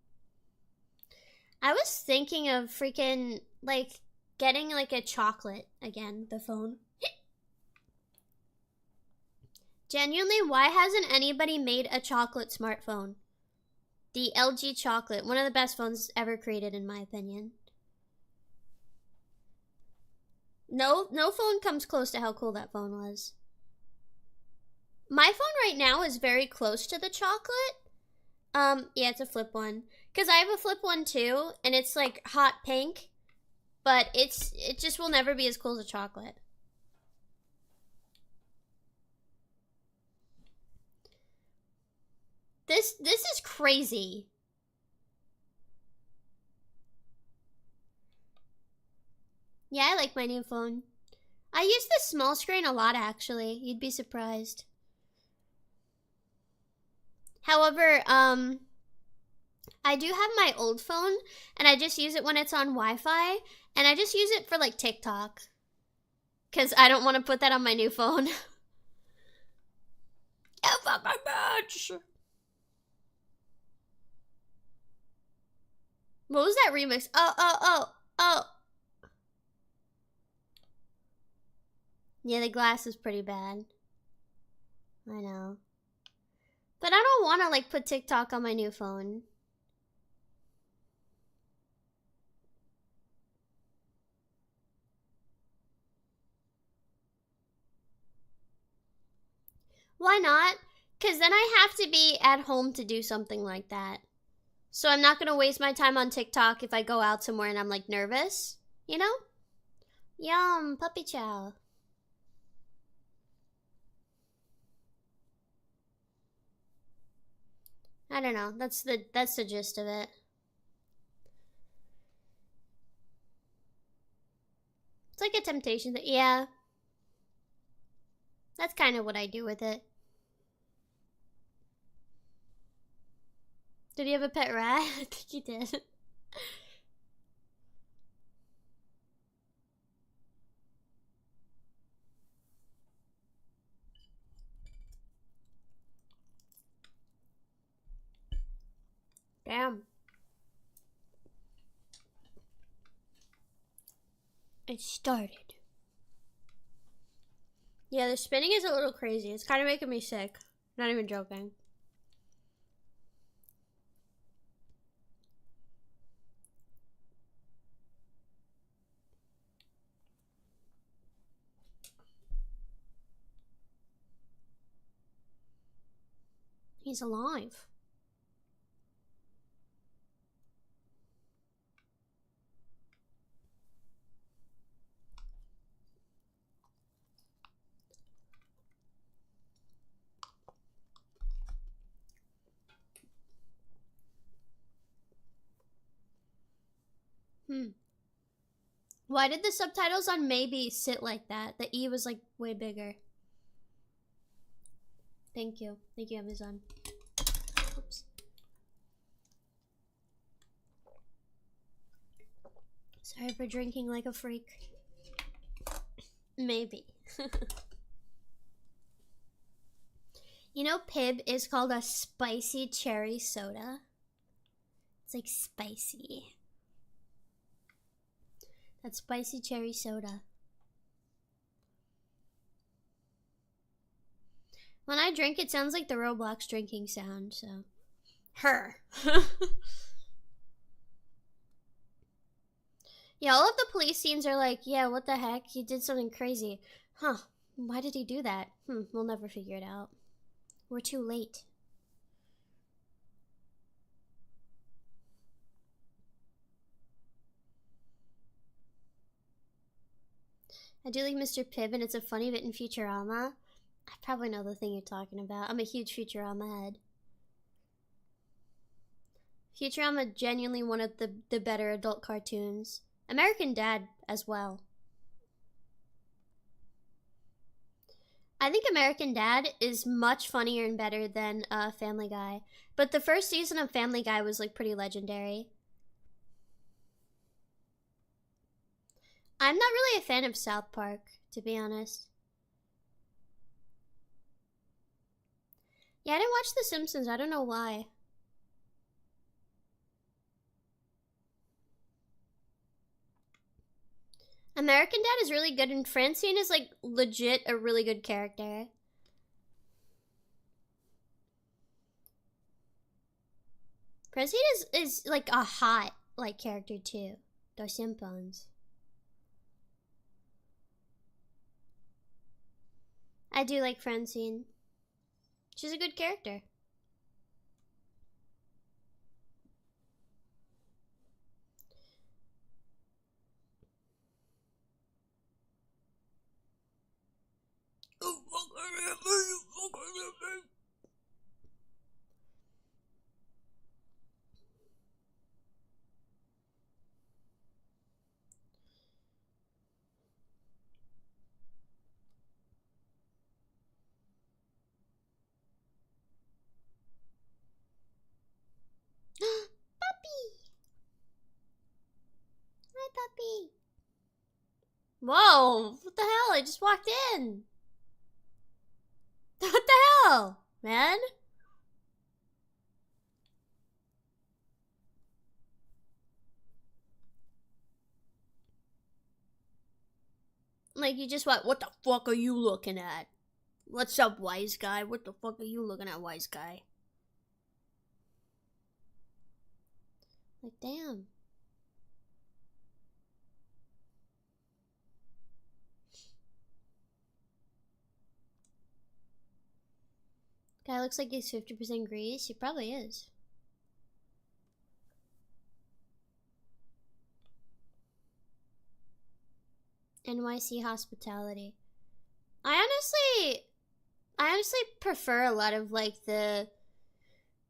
I was thinking of freaking, like, getting, like, a chocolate again, the phone. Genuinely, why hasn't anybody made a chocolate smartphone? The LG chocolate, one of the best phones ever created, in my opinion. No phone comes close to how cool that phone was. My phone right now is very close to the chocolate. Yeah, it's a flip one. Because I have a flip one too, and it's like hot pink. But it just will never be as cool as a chocolate. This is crazy. Yeah, I like my new phone. I use the small screen a lot, actually. You'd be surprised. However, I do have my old phone, and I just use it when it's on Wi-Fi, and I just use it for, like, TikTok. Because I don't want to put that on my new phone. Oh, fuck my bitch! What was that remix? Oh. Yeah, the glass is pretty bad. I know. But I don't want to like put TikTok on my new phone. Why not? Because then I have to be at home to do something like that. So I'm not going to waste my time on TikTok if I go out somewhere and I'm like nervous, you know? Yum, puppy chow. I don't know. That's the gist of it. It's like a temptation that, yeah. That's kind of what I do with it. Did he have a pet rat? I think he did. Damn. It started. Yeah, the spinning is a little crazy. It's kind of making me sick. Not even joking. He's alive. Why did the subtitles on Maybe sit like that? The E was like way bigger. Thank you. Thank you, Amazon. Oops. Sorry for drinking like a freak. Maybe. You know, Pib is called a spicy cherry soda. It's like spicy. That's spicy cherry soda. When I drink, it sounds like the Roblox drinking sound, so. Her. Yeah, all of the police scenes are like, yeah, what the heck? He did something crazy. Huh. Why did he do that? We'll never figure it out. We're too late. I do like Mr. Pibb, and it's a funny bit in Futurama. I probably know the thing you're talking about. I'm a huge Futurama head. Futurama, genuinely one of the better adult cartoons. American Dad as well. I think American Dad is much funnier and better than Family Guy. But the first season of Family Guy was like pretty legendary. I'm not really a fan of South Park, to be honest. Yeah, I didn't watch The Simpsons. I don't know why. American Dad is really good, and Francine is like legit a really good character. Francine is like a hot like character too. Dos Simpsons. I do like Francine. She's a good character. Puppy! Hi, puppy. Whoa, what the hell? I just walked in. What the hell, man? Like, you just what the fuck are you looking at? What's up, wise guy? What the fuck are you looking at, wise guy? Like, damn. Guy looks like he's 50% grease. He probably is. NYC hospitality. I honestly prefer a lot of like that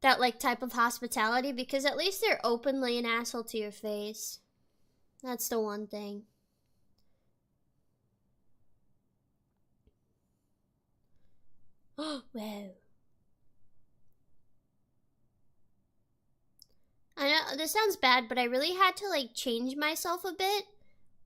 like type of hospitality because at least they're openly an asshole to your face. That's the one thing. Oh, wow. I know this sounds bad, but I really had to like change myself a bit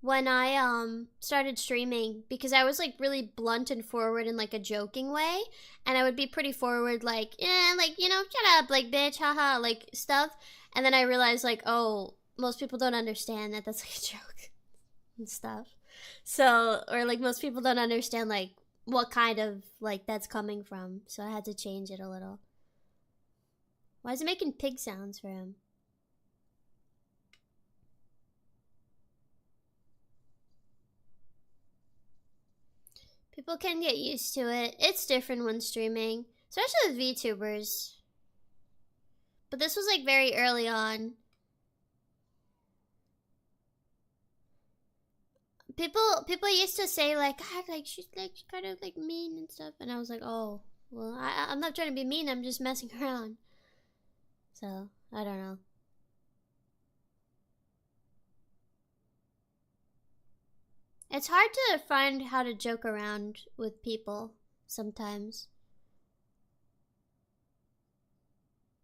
when I started streaming because I was like really blunt and forward in like a joking way, and I would be pretty forward like like, you know, shut up, like, bitch, haha, like stuff. And then I realized like, oh, most people don't understand that that's like a joke and stuff. So, or like most people don't understand like what kind of like that's coming from. So I had to change it a little. Why is it making pig sounds for him? People can get used to it. It's different when streaming, especially with VTubers. But this was like very early on. People used to say like, God, like she's like kind of like mean and stuff, and I was like, oh, well, I'm not trying to be mean. I'm just messing around. So I don't know. It's hard to find how to joke around with people sometimes.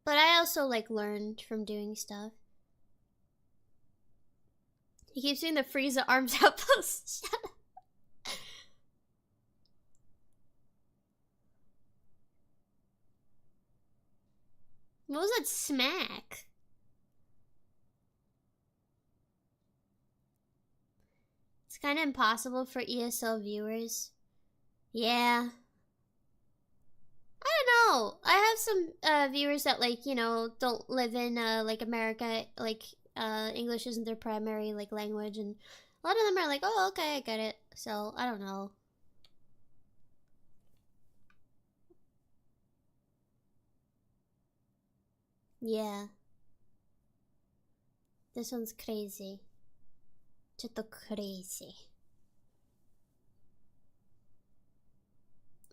But I also like learned from doing stuff. He keeps doing the freeze the arms out pose. Shut up. What was that smack? It's kind of impossible for ESL viewers. Yeah. I don't know. I have some viewers that like, you know, don't live in like America, like English isn't their primary like language, and a lot of them are like, oh, okay, I get it. So I don't know. Yeah. This one's crazy. ちょっと crazy.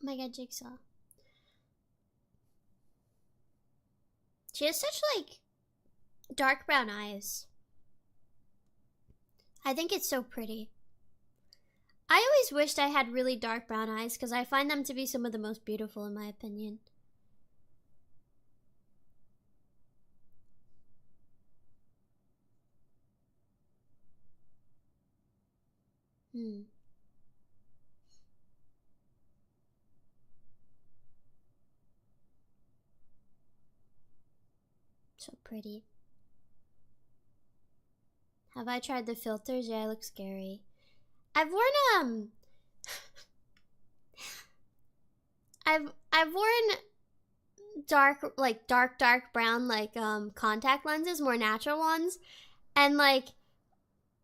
Oh my god, Jigsaw. She has such like dark brown eyes. I think it's so pretty. I always wished I had really dark brown eyes because I find them to be some of the most beautiful in my opinion. So pretty. Have I tried the filters? Yeah, I look scary. I've worn I've worn dark brown like contact lenses, more natural ones, and like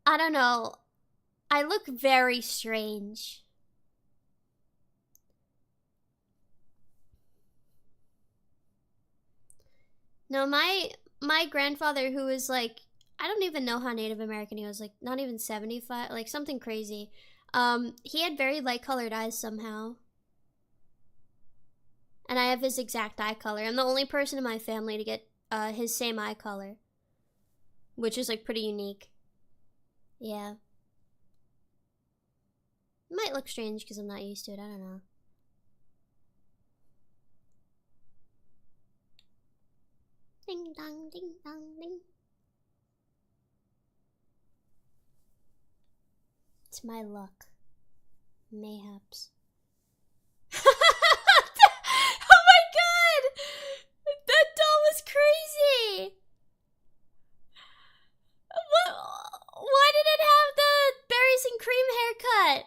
I don't know, I look very strange. No, my grandfather, who was like, I don't even know how Native American he was, like not even 75, like something crazy. He had very light colored eyes somehow. And I have his exact eye color. I'm the only person in my family to get his same eye color, which is like pretty unique. Yeah. It might look strange because I'm not used to it. I don't know. Ding dong, ding dong, ding. It's my luck. Mayhaps. Oh my god! That doll was crazy! What? Why did it have the berries and cream haircut?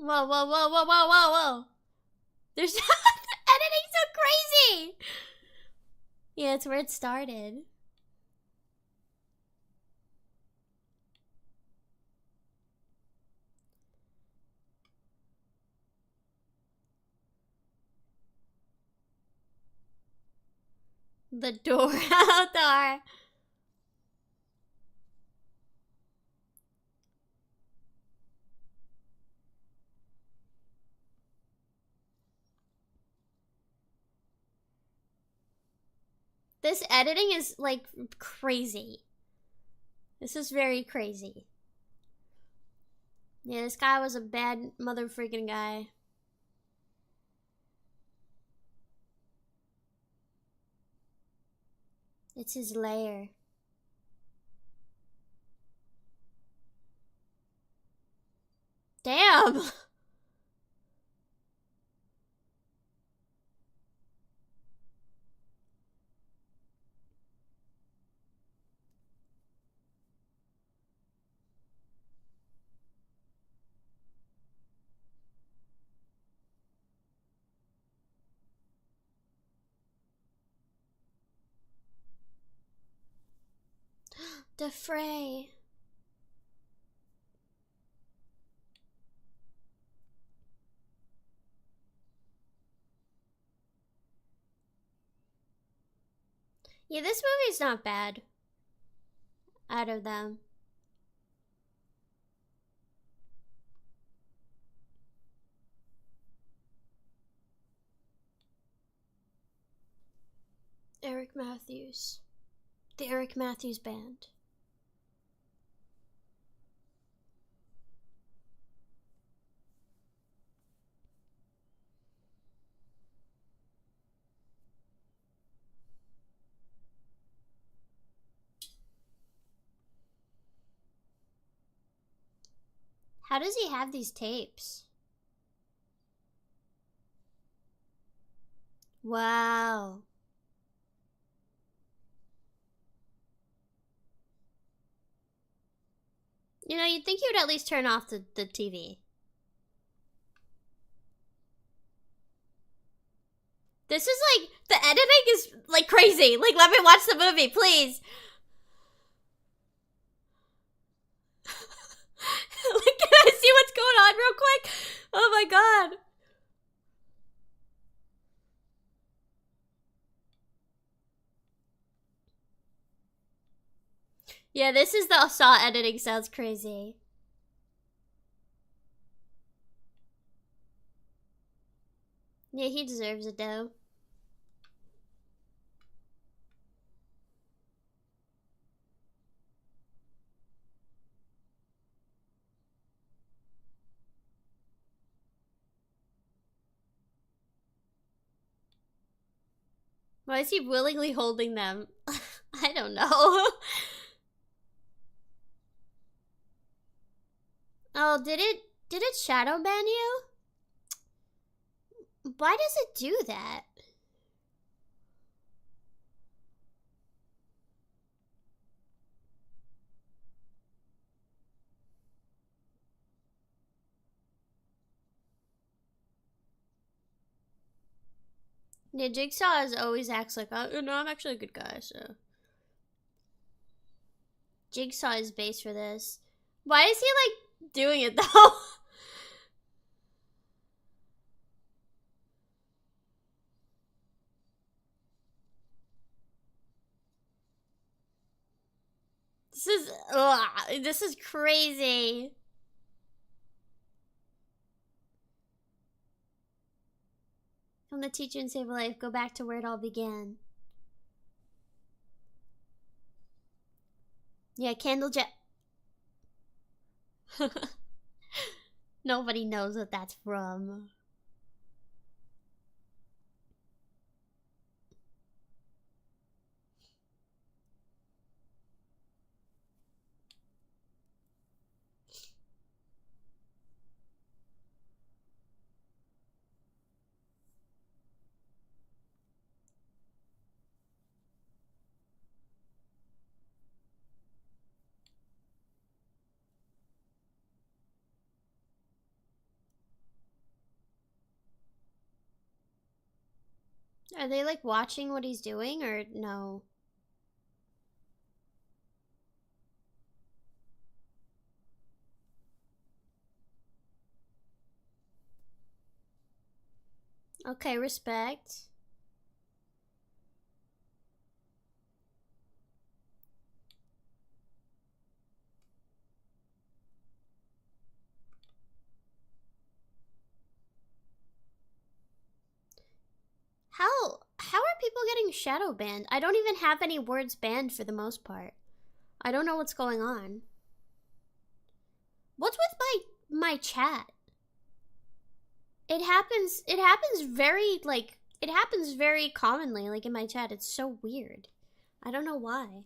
Whoa, whoa, whoa, whoa, whoa, whoa, whoa. There's editing so crazy. Yeah, it's where it started. The door out there. This editing is like crazy. This is very crazy. Yeah, this guy was a bad mother freaking guy. It's his lair. Damn! The fray. Yeah, this movie's not bad. Out of them. Eric Matthews. The Eric Matthews Band. How does he have these tapes? Wow. You know, you'd think he would at least turn off the TV. This is like, the editing is like crazy. Like, let me watch the movie, please. Like, can I see what's going on real quick? Oh my god. Yeah, this is the Saw editing sounds crazy. Yeah, he deserves it though. Why is he willingly holding them? I don't know. Oh, did it shadow ban you? Why does it do that? Yeah, Jigsaw always acts like, oh, no, I'm actually a good guy, so. Jigsaw is base for this. Why is he, like, doing it, though? This is crazy. Come the teacher and save a life. Go back to where it all began. Yeah, candle jet. Nobody knows what that's from. Are they like watching what he's doing or no? Okay, respect. How are people getting shadow banned? I don't even have any words banned for the most part. I don't know what's going on. What's with my chat? It happens very it happens very commonly like in my chat. It's so weird. I don't know why.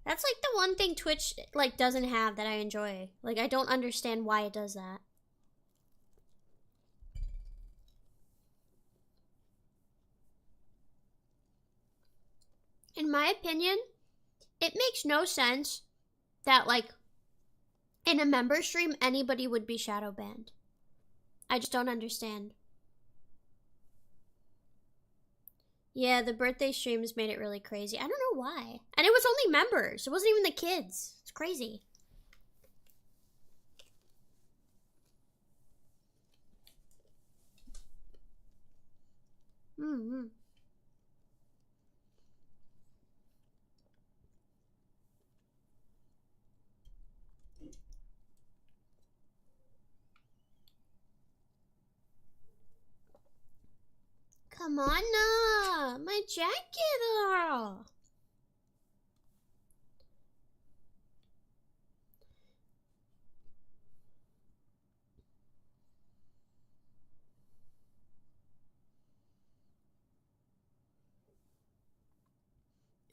That's like the one thing Twitch like doesn't have that I enjoy. Like I don't understand why it does that. In my opinion, it makes no sense that like in a member stream anybody would be shadow banned. I just don't understand. Yeah, the birthday streams made it really crazy. I don't know why. And it was only members. It wasn't even the kids. It's crazy. Mm-hmm. Come on now. My jacket.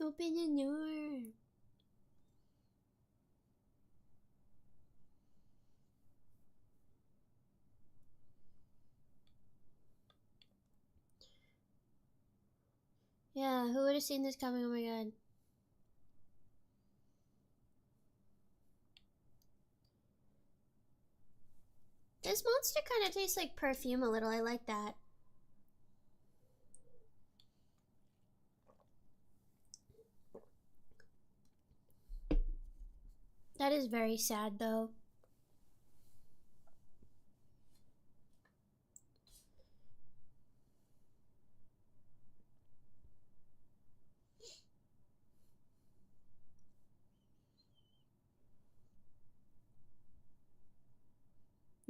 Open the door. Yeah, who would have seen this coming? Oh my god. This monster kind of tastes like perfume a little. I like that. That is very sad though.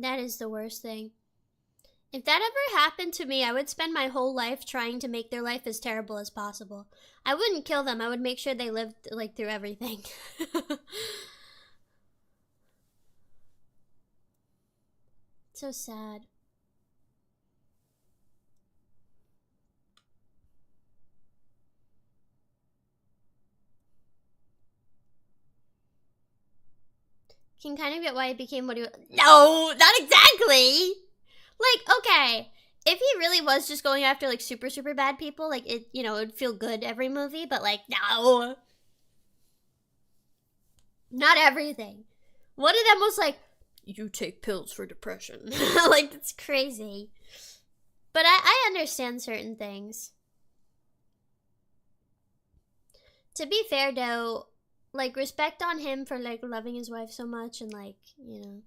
That is the worst thing. If that ever happened to me, I would spend my whole life trying to make their life as terrible as possible. I wouldn't kill them. I would make sure they lived like through everything. So sad. Can kind of get why it became what he. No, not exactly. Like, okay, if he really was just going after like super super bad people, like it, you know, it would feel good every movie. But like, no, not everything. One of them was like, "You take pills for depression." Like, it's crazy. But I understand certain things. To be fair though, like respect on him for like loving his wife so much and like, you know.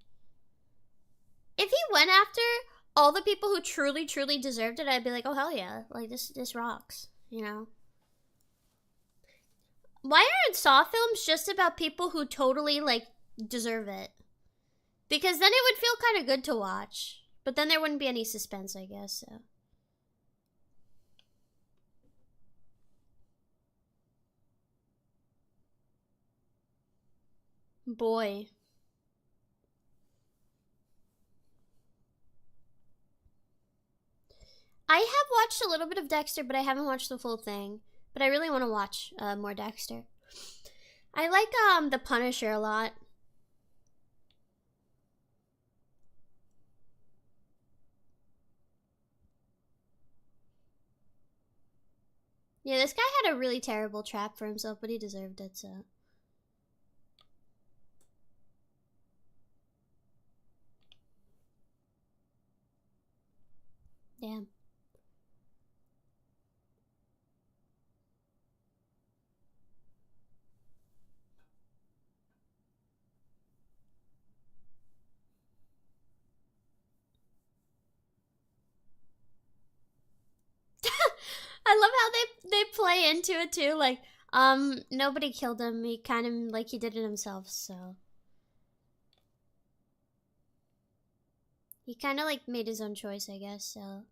If he went after all the people who truly, truly deserved it, I'd be like, oh hell yeah. Like this rocks, you know? Why aren't Saw films just about people who totally like deserve it? Because then it would feel kind of good to watch. But then there wouldn't be any suspense, I guess, so. Boy. I have watched a little bit of Dexter, but I haven't watched the full thing. But I really want to watch more Dexter. I like The Punisher a lot. Yeah, this guy had a really terrible trap for himself, but he deserved it, so. Damn. I love how they play into it too. Like, nobody killed him. He kind of like he did it himself. So he kind of like made his own choice, I guess. So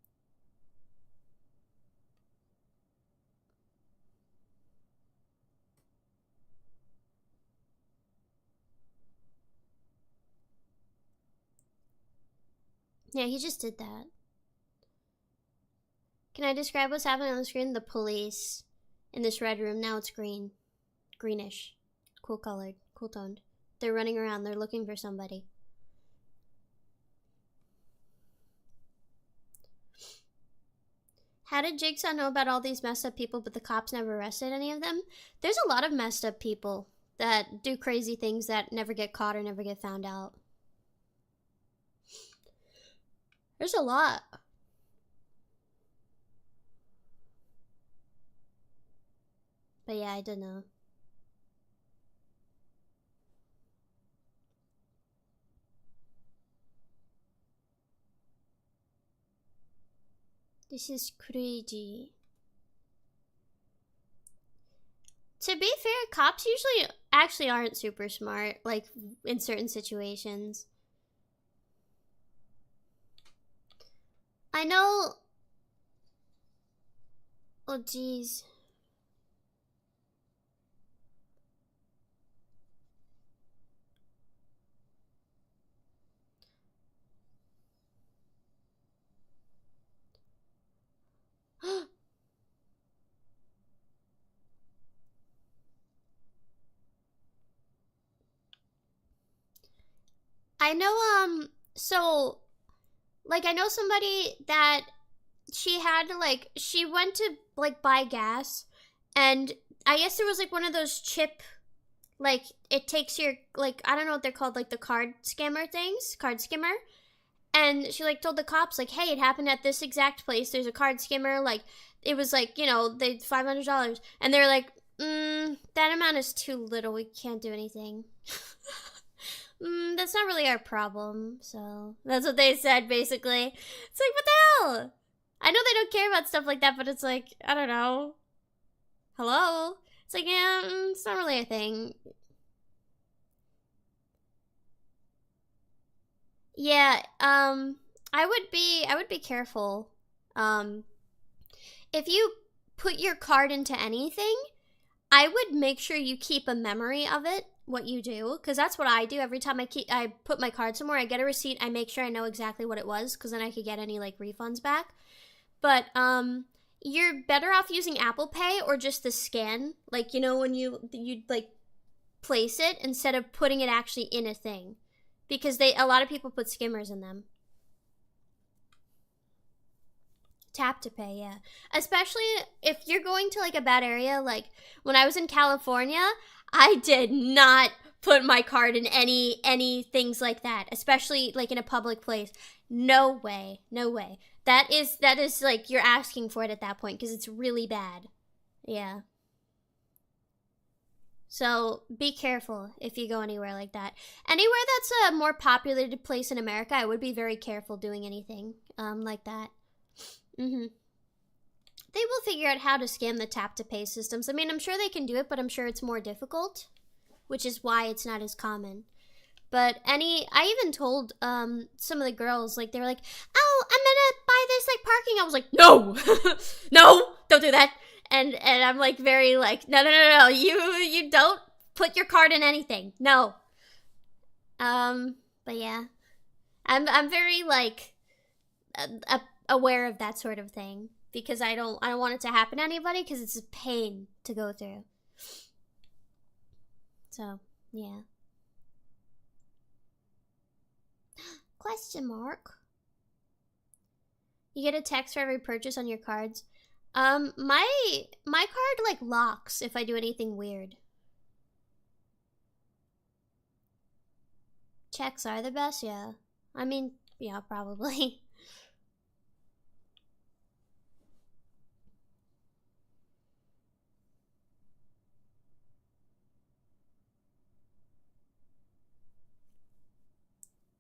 yeah, he just did that. Can I describe what's happening on the screen? The police in this red room. Now it's green, greenish, cool colored, cool toned. They're running around. They're looking for somebody. How did Jigsaw know about all these messed up people, but the cops never arrested any of them? There's a lot of messed up people that do crazy things that never get caught or never get found out. There's a lot. But yeah, I don't know. This is crazy. To be fair, cops usually actually aren't super smart, like in certain situations. I know. Oh, jeez. I know, so, like, I know somebody that she had to, like, she went to, like, buy gas, and I guess there was, like, one of those chip, like, it takes your, like, I don't know what they're called, like, the card scammer things, card skimmer, and she, like, told the cops, like, hey, it happened at this exact place, there's a card skimmer, like, it was, like, you know, they $500, and they're like, that amount is too little, we can't do anything. That's not really our problem. So that's what they said, basically. It's like, what the hell? I know they don't care about stuff like that, but it's like, I don't know. Hello? It's like, yeah, it's not really a thing. Yeah, I would be careful. Um, if you put your card into anything, I would make sure you keep a memory of it, what you do, because that's what I do. Every time I put my card somewhere, I get a receipt, I make sure I know exactly what it was, because then I could get any, like, refunds back. But, you're better off using Apple Pay or just the scan, like, you know, when you like, place it, instead of putting it actually in a thing. Because a lot of people put skimmers in them. Tap to pay, yeah. Especially if you're going to like a bad area, like when I was in California, I did not put my card in any things like that, especially like in a public place. No way. No way. That is like you're asking for it at that point because it's really bad. Yeah. So be careful if you go anywhere like that. Anywhere that's a more populated place in America, I would be very careful doing anything like that. Mm-hmm. They will figure out how to scam the tap to pay systems. I mean, I'm sure they can do it, but I'm sure it's more difficult, which is why it's not as common. But I even told some of the girls, like, they were like, oh, I'm gonna buy this, like, parking. I was like, no, no, don't do that. And I'm like very like, no, no, no, no, you don't put your card in anything. No. But yeah, I'm very like aware of that sort of thing because I don't want it to happen to anybody because it's a pain to go through. So yeah. Question mark. You get a text for every purchase on your cards. My card like locks if I do anything weird. Checks are the best, yeah. I mean, yeah, probably.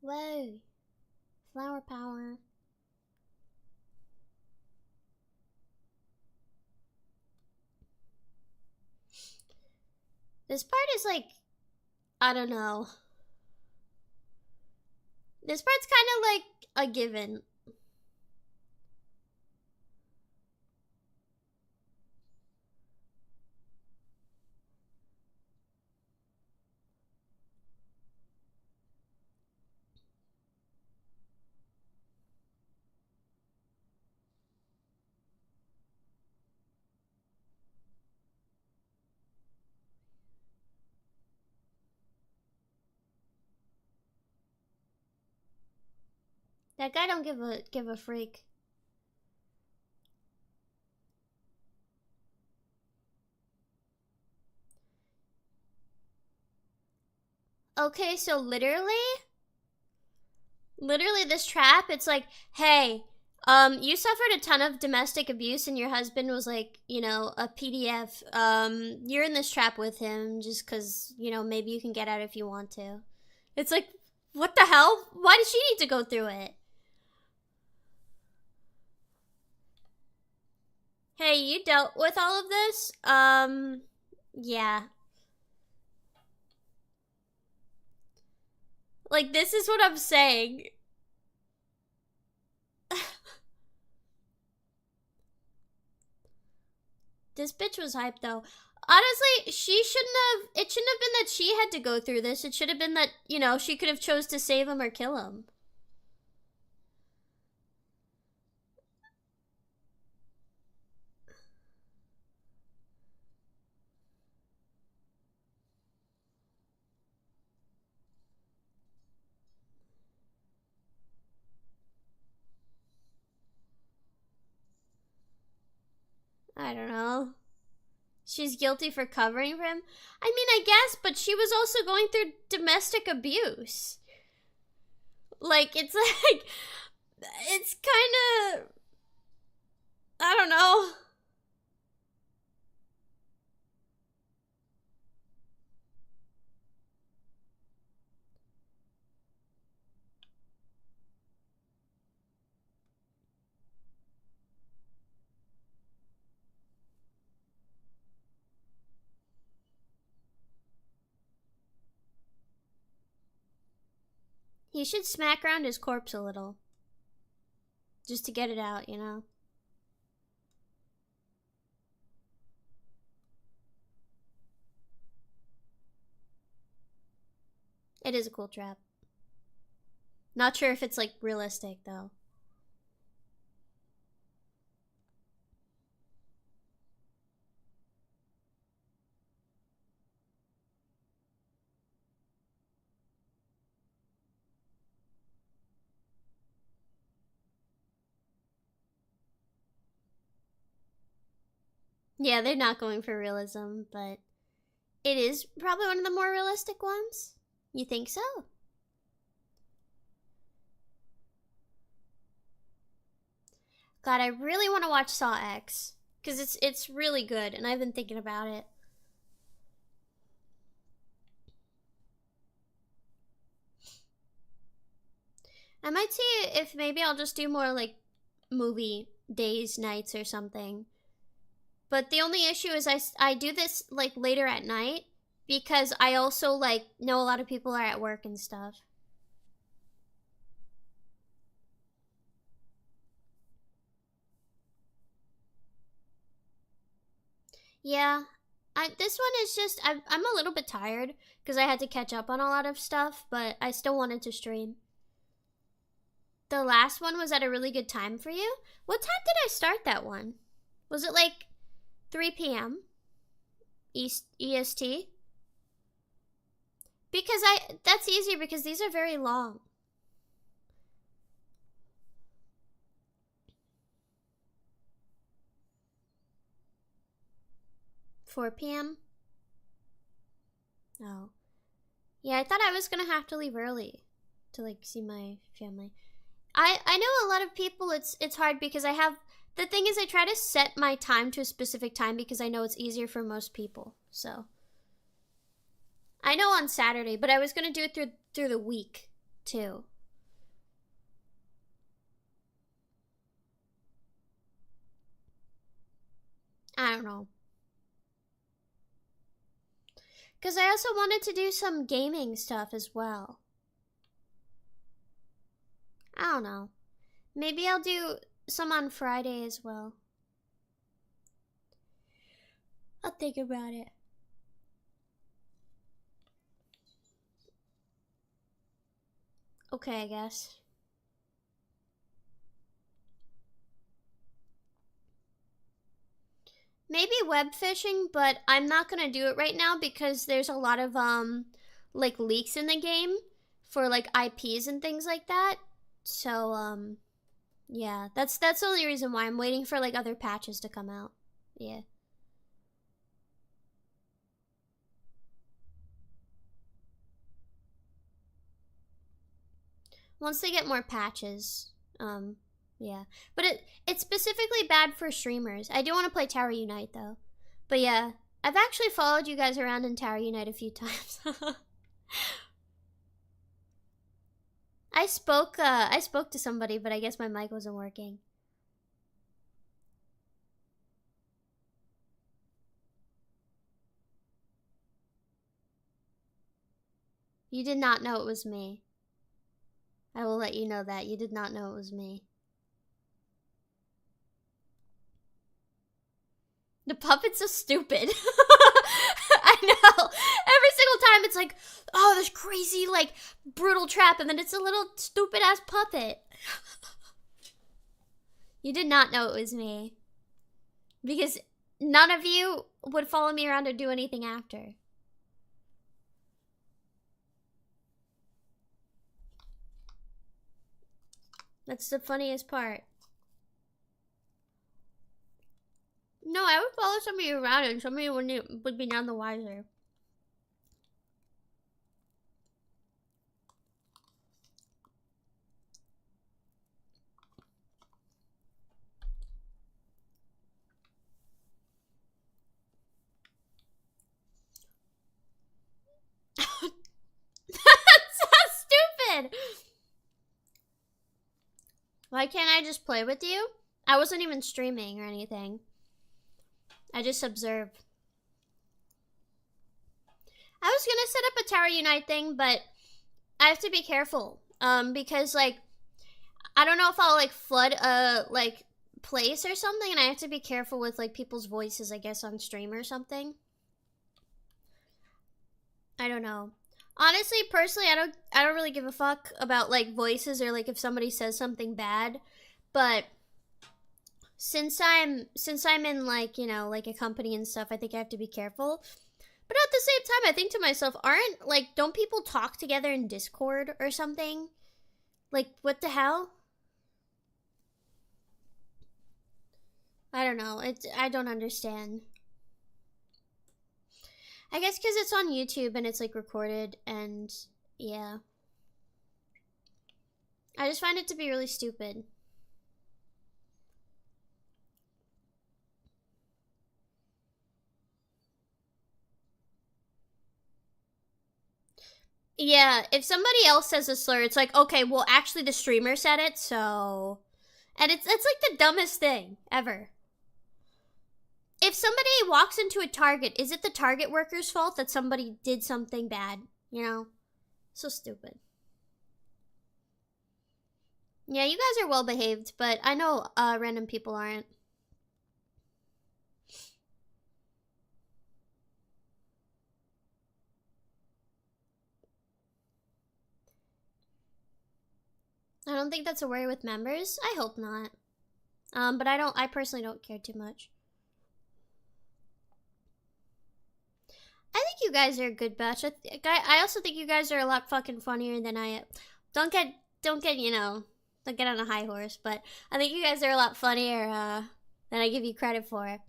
Whoa. Flower power. This part is like, I don't know. This part's kind of like a given. That guy don't give a freak. Okay, so literally this trap, it's like, hey, you suffered a ton of domestic abuse and your husband was like, you know, a PDF. You're in this trap with him just because, you know, maybe you can get out if you want to. It's like, what the hell? Why does she need to go through it? Hey, you dealt with all of this? Yeah. Like, this is what I'm saying. This bitch was hyped though. Honestly, it shouldn't have been that she had to go through this. It should have been that, you know, she could have chose to save him or kill him. I don't know. She's guilty for covering for him? I mean, I guess, but she was also going through domestic abuse. Like, it's like, it's kind of, I don't know. He should smack around his corpse a little. Just to get it out, you know? It is a cool trap. Not sure if it's, like, realistic, though. Yeah, they're not going for realism, but it is probably one of the more realistic ones. You think so? God, I really want to watch Saw X because it's really good, and I've been thinking about it. I might see if maybe I'll just do more like movie days, nights, or something. But the only issue is I do this like later at night because I also like know a lot of people are at work and stuff. Yeah, this one is just I'm a little bit tired because I had to catch up on a lot of stuff, but I still wanted to stream. The last one was at a really good time for you. What time did I start that one? Was it like 3 p.m. East EST? Because that's easier because these are very long. 4 p.m. Oh. Yeah, I thought I was gonna have to leave early to like see my family. I know a lot of people it's hard because I have the thing is I try to set my time to a specific time because I know it's easier for most people. So I know on Saturday, but I was gonna do it through the week too. I don't know. Because I also wanted to do some gaming stuff as well. I don't know. Maybe I'll do some on Friday as well. I'll think about it. Okay, I guess. Maybe web fishing, but I'm not gonna do it right now because there's a lot of like leaks in the game for like IPs and things like that. So yeah, that's the only reason why I'm waiting for like other patches to come out. Yeah. Once they get more patches, yeah. But it's specifically bad for streamers. I do want to play Tower Unite though. But yeah, I've actually followed you guys around in Tower Unite a few times. I spoke to somebody, but I guess my mic wasn't working. You did not know it was me. I will let you know that. You did not know it was me. The puppet's so stupid. I know. Every single time it's like, oh, this crazy, like, brutal trap, and then it's a little stupid ass puppet. You did not know it was me. Because none of you would follow me around or do anything after. That's the funniest part. No, I would follow somebody around and somebody would be none the wiser. That's so stupid! Why can't I just play with you? I wasn't even streaming or anything. I just observed. I was gonna set up a Tower Unite thing, but I have to be careful. Because like, I don't know if I'll like flood a like place or something, and I have to be careful with like people's voices, I guess, on stream or something. I don't know. Honestly, personally, I don't really give a fuck about like voices or like if somebody says something bad, but since I'm in like, you know, like a company and stuff, I think I have to be careful. But at the same time, I think to myself, don't people talk together in Discord or something? Like, what the hell? I don't know. I don't understand. I guess because it's on YouTube and it's like recorded, and yeah. I just find it to be really stupid. Yeah, if somebody else says a slur, it's like, okay, well, actually the streamer said it, so... And it's like the dumbest thing ever. If somebody walks into a Target, is it the Target worker's fault that somebody did something bad? You know? So stupid. Yeah, you guys are well behaved, but I know random people aren't. I don't think that's a worry with members. I hope not. But I personally don't care too much. I think you guys are a good batch. I also think you guys are a lot fucking funnier than I am. Don't get, you know, don't get on a high horse, but I think you guys are a lot funnier than I give you credit for.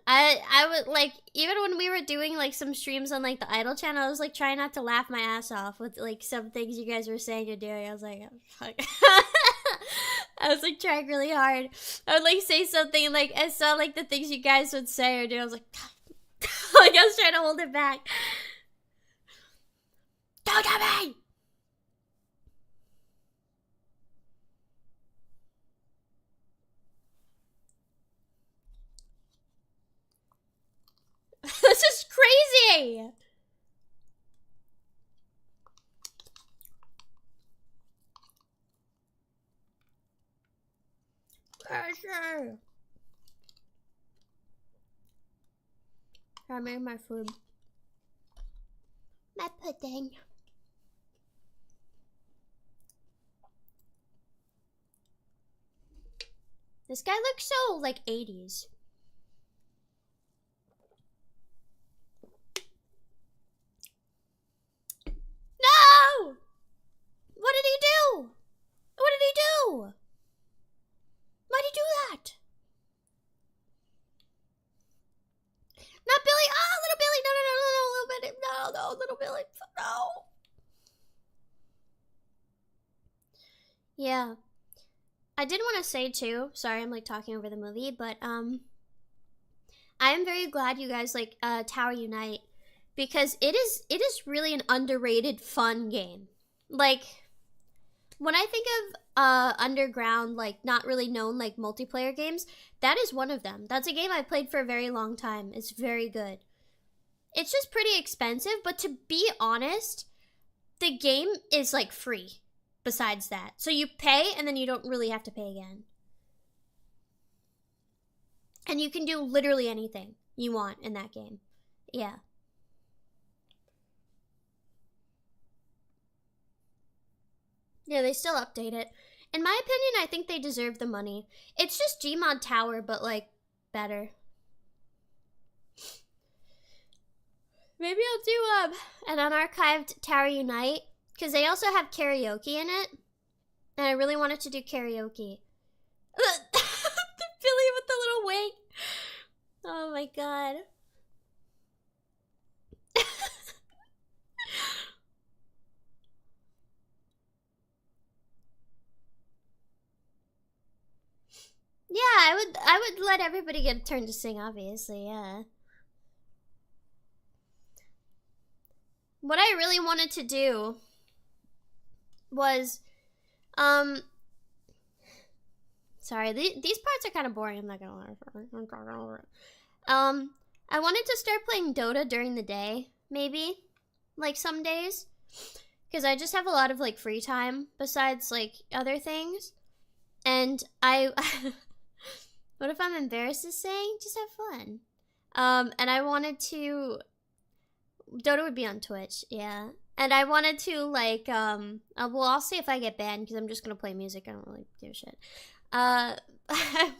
I would like, even when we were doing like some streams on like the Idol channel, I was like trying not to laugh my ass off with like some things you guys were saying or doing. I was like, oh, fuck. I was like trying really hard. I would like say something like I saw like the things you guys would say or do. I was like, like I was trying to hold it back. Don't tell me! This is crazy! Pressure. I made my food. My pudding. This guy looks so like 80s. No! What did he do? What did he do? Why'd he do that? Not Billy. Oh, little Billy. No, little Billy. No, little Billy. No. Yeah. I did want to say too, sorry I'm like talking over the movie, but I am very glad you guys like Tower Unite, because it is really an underrated fun game. Like when I think of underground, like not really known like multiplayer games, that is one of them. That's a game I played for a very long time. It's very good. It's just pretty expensive, but to be honest, the game is like free besides that. So you pay and then you don't really have to pay again. And you can do literally anything you want in that game. Yeah. Yeah, they still update it. In my opinion, I think they deserve the money. It's just Gmod Tower, but like better. Maybe I'll do an unarchived Tower Unite, because they also have karaoke in it. And I really wanted to do karaoke. The Billy with the little wig. Oh my god. Yeah, I would let everybody get a turn to sing, obviously, yeah. What I really wanted to do was, sorry, these parts are kind of boring, I'm not gonna lie. I wanted to start playing Dota during the day, maybe, like some days, because I just have a lot of like free time besides like other things, and what if I'm embarrassed to sing? Just have fun. And I wanted to, Dota would be on Twitch, yeah. And I wanted to like, well, I'll see if I get banned because I'm just gonna play music. I don't really give a shit. I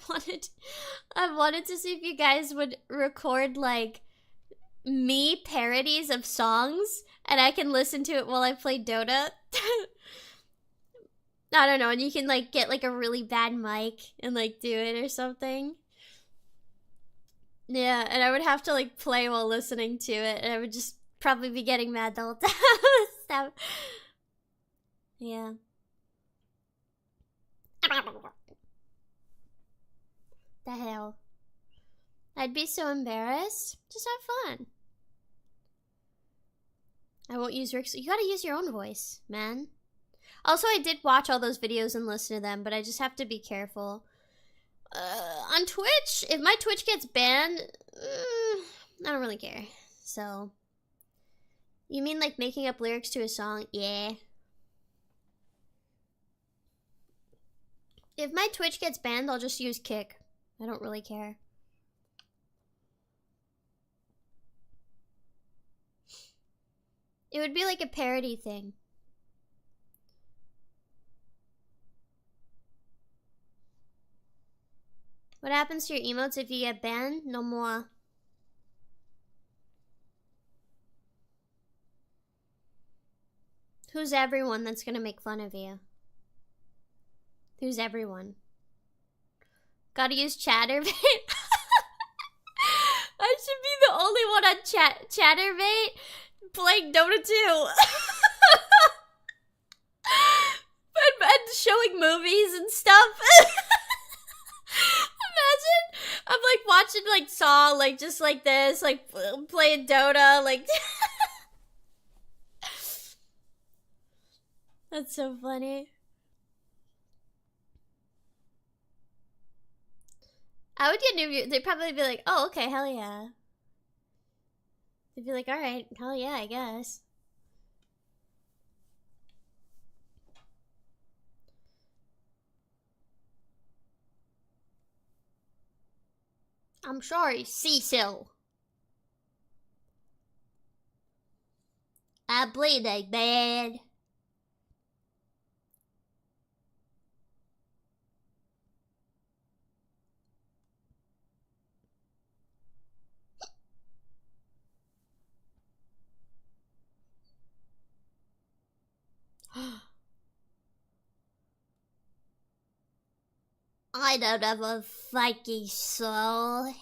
wanted to see if you guys would record like me parodies of songs, and I can listen to it while I play Dota. I don't know, and you can like get like a really bad mic and like do it or something. Yeah, and I would have to like play while listening to it, and I would just probably be getting mad the whole time. So, yeah. The hell? I'd be so embarrassed. Just have fun. I won't use Rick's. You gotta use your own voice, man. Also, I did watch all those videos and listen to them, but I just have to be careful. On Twitch, if my Twitch gets banned, I don't really care. So, you mean like making up lyrics to a song? Yeah. If my Twitch gets banned, I'll just use Kick. I don't really care. It would be like a parody thing. What happens to your emotes if you get banned? No more. Who's everyone that's gonna make fun of you? Who's everyone? Gotta use Chatterbait? I should be the only one on Chatterbait playing Dota 2. and showing movies and stuff. Imagine I'm like watching like Saw, like just like this, like playing Dota, like that's so funny. I would get new viewers. They'd probably be like, oh, okay, hell yeah. They'd be like, alright, hell yeah, I guess. I'm sorry, Cecil. I'm bleeding, man. I don't have a fucking soul.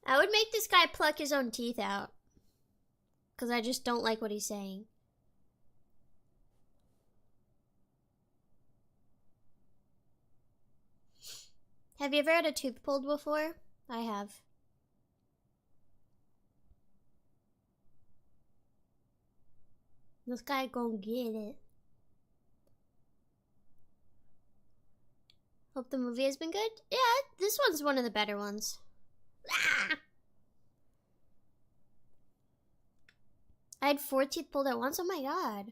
I would make this guy pluck his own teeth out. Because I just don't like what he's saying. Have you ever had a tooth pulled before? I have. This guy gonna get it. Hope the movie has been good. Yeah, this one's one of the better ones. Ah! I had 4 teeth pulled at once. Oh my god.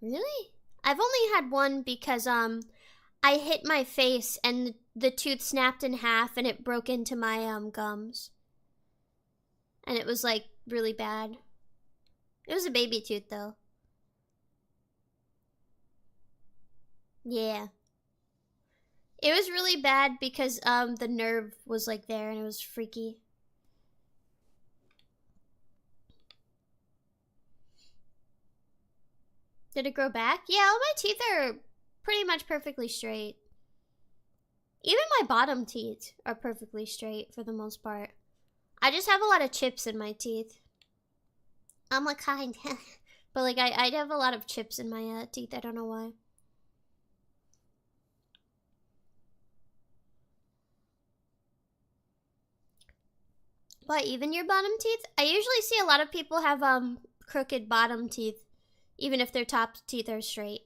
Really? I've only had one because I hit my face and the tooth snapped in half and it broke into my gums. And it was like really bad. It was a baby tooth though. Yeah. It was really bad because the nerve was like there and it was freaky. Did it grow back? Yeah, all my teeth are pretty much perfectly straight. Even my bottom teeth are perfectly straight for the most part. I just have a lot of chips in my teeth. I'm like kind, but like I have a lot of chips in my teeth. I don't know why. But even your bottom teeth? I usually see a lot of people have crooked bottom teeth, even if their top teeth are straight.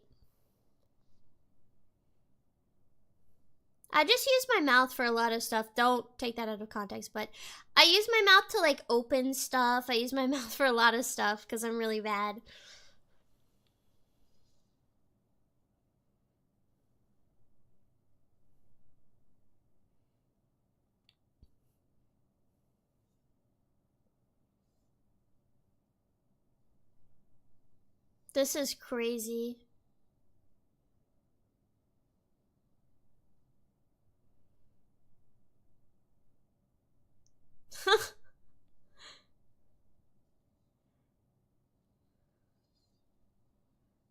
I just use my mouth for a lot of stuff. Don't take that out of context, but I use my mouth to like open stuff. I use my mouth for a lot of stuff because I'm really bad. This is crazy.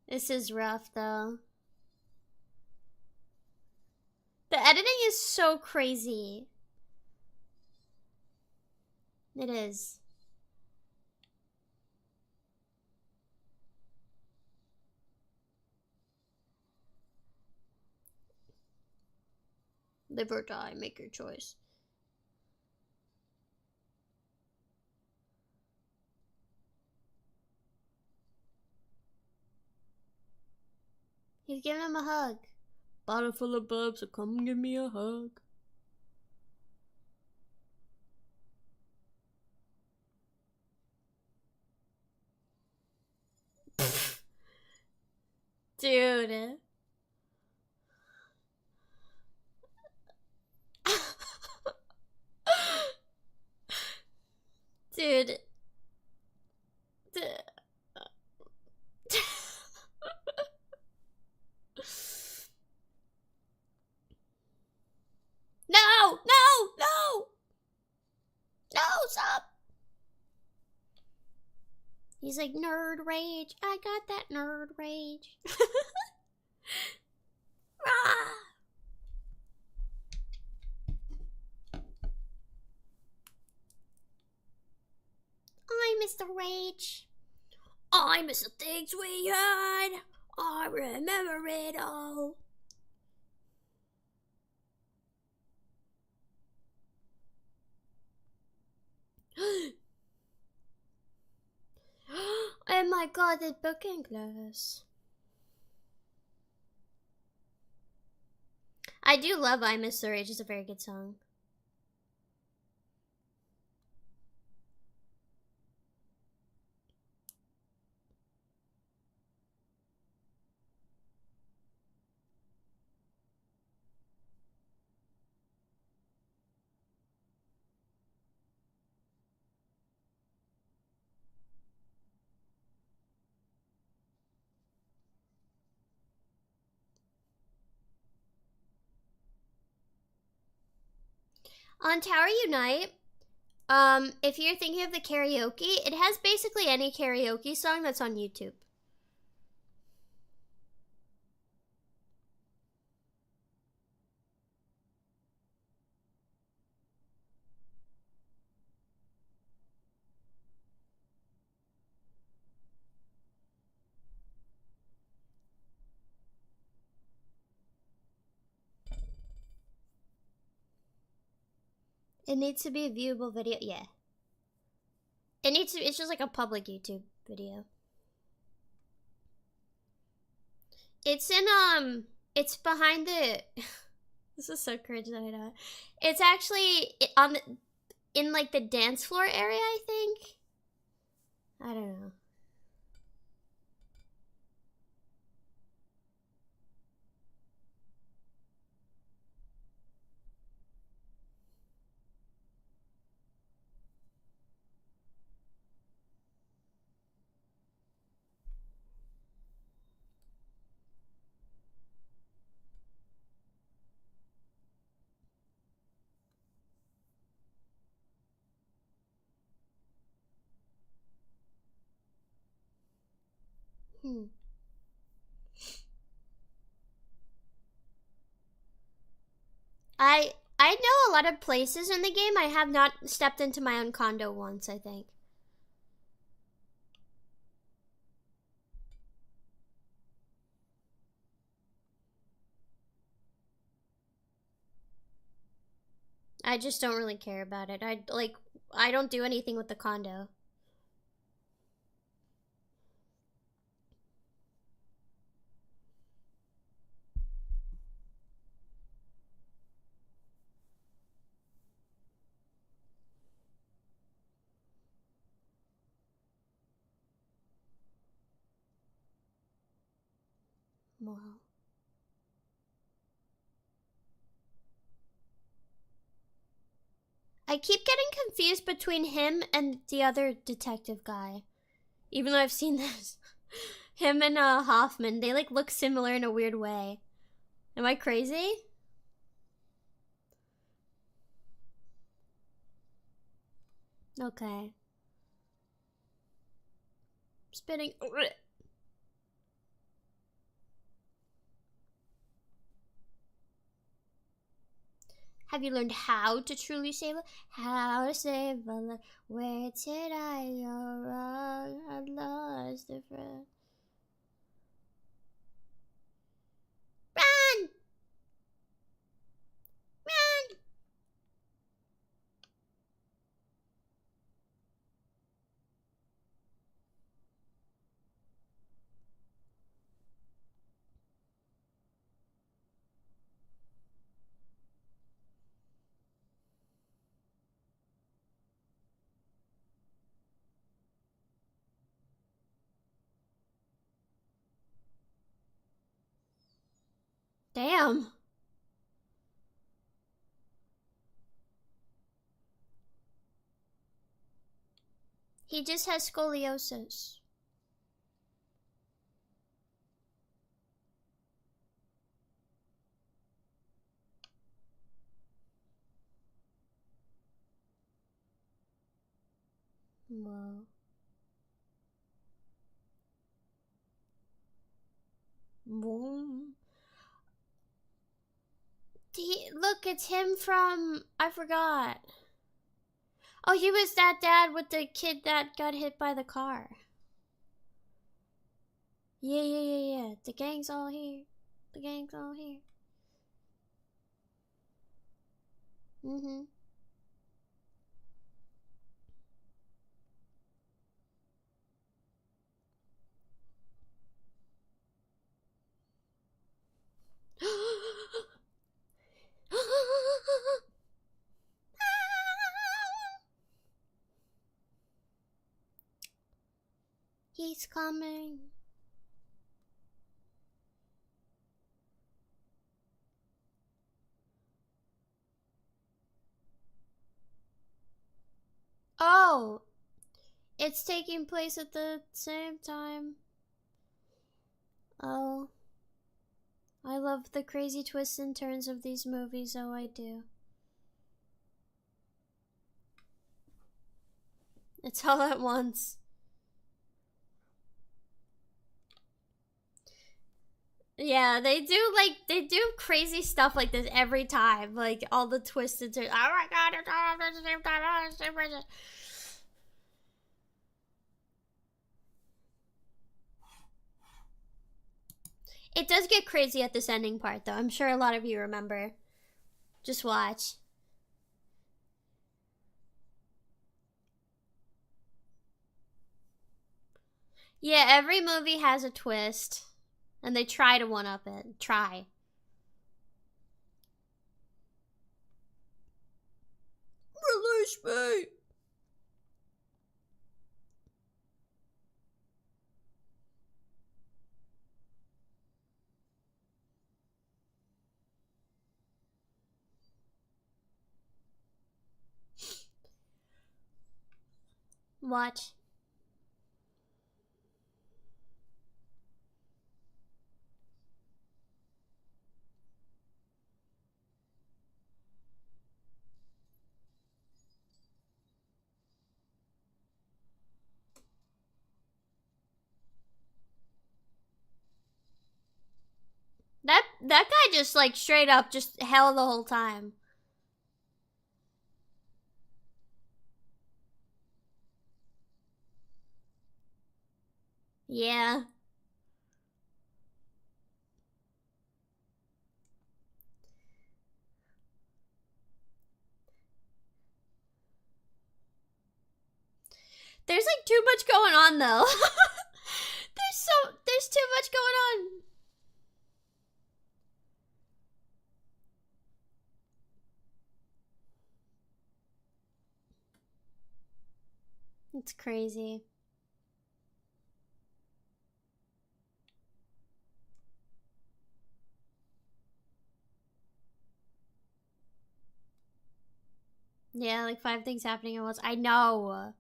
This is rough though. The editing is so crazy. It is. Live or die, make your choice. He's giving him a hug. Bottle full of bubs, so come give me a hug. Dude. Dude. No! No! No! No, stop! He's like, nerd rage. I got that nerd rage. Ah! I miss the rage. I miss the things we had. I remember it all. Oh my god, the booking glass. I do love I Miss the Rage. It's a very good song. On Tower Unite, if you're thinking of the karaoke, it has basically any karaoke song that's on YouTube. It needs to be a viewable video. Yeah. It's just like a public YouTube video. It's in, it's behind the, this is so cringe that I know. It's actually in like the dance floor area, I think. I don't know. I know a lot of places in the game. I have not stepped into my own condo once, I think. I just don't really care about it. I don't do anything with the condo. Wow. I keep getting confused between him and the other detective guy. Even though I've seen this. Him and Hoffman, they like look similar in a weird way. Am I crazy? Okay. Spitting. Have you learned how to truly save a how to save a life? Where did I go wrong? I lost a friend. Run! Run! Damn. He just has scoliosis. Whoa. Boom. Look, it's him from, I forgot. Oh, he was that dad with the kid that got hit by the car. Yeah. The gang's all here. The gang's all here. Mm-hmm. He's coming. Oh, it's taking place at the same time. Oh, I love the crazy twists and turns of these movies. Oh, I do. It's all at once. Yeah, they do crazy stuff like this every time. Like all the twisted turns. Oh my god, it's all at the same time. It does get crazy at this ending part though. I'm sure a lot of you remember. Just watch. Yeah, every movie has a twist. And they try to one-up it. Try. Release me! Watch. That guy just like straight up just hell the whole time. Yeah. There's like too much going on though. There's too much going on. It's crazy. Yeah, like 5 things happening at once. I know.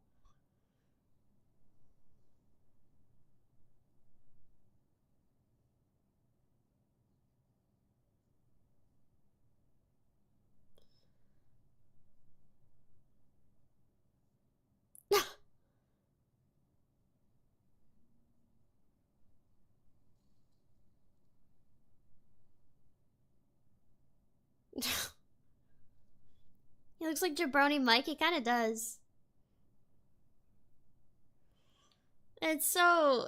He looks like Jabroni Mike. He kind of does. It's so...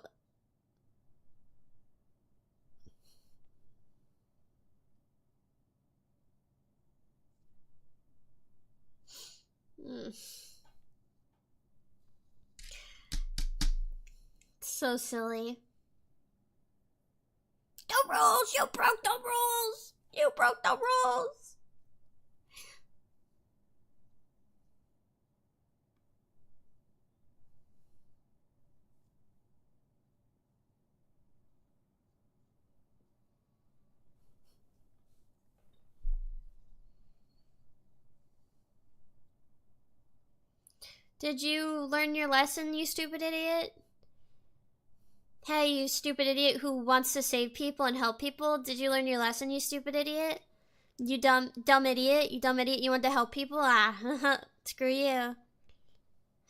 So silly. The rules! You broke the rules! You broke the rules! Did you learn your lesson, you stupid idiot? Hey, you stupid idiot who wants to save people and help people. Did you learn your lesson, you stupid idiot? You dumb idiot. You dumb idiot. You want to help people? Ah, screw you.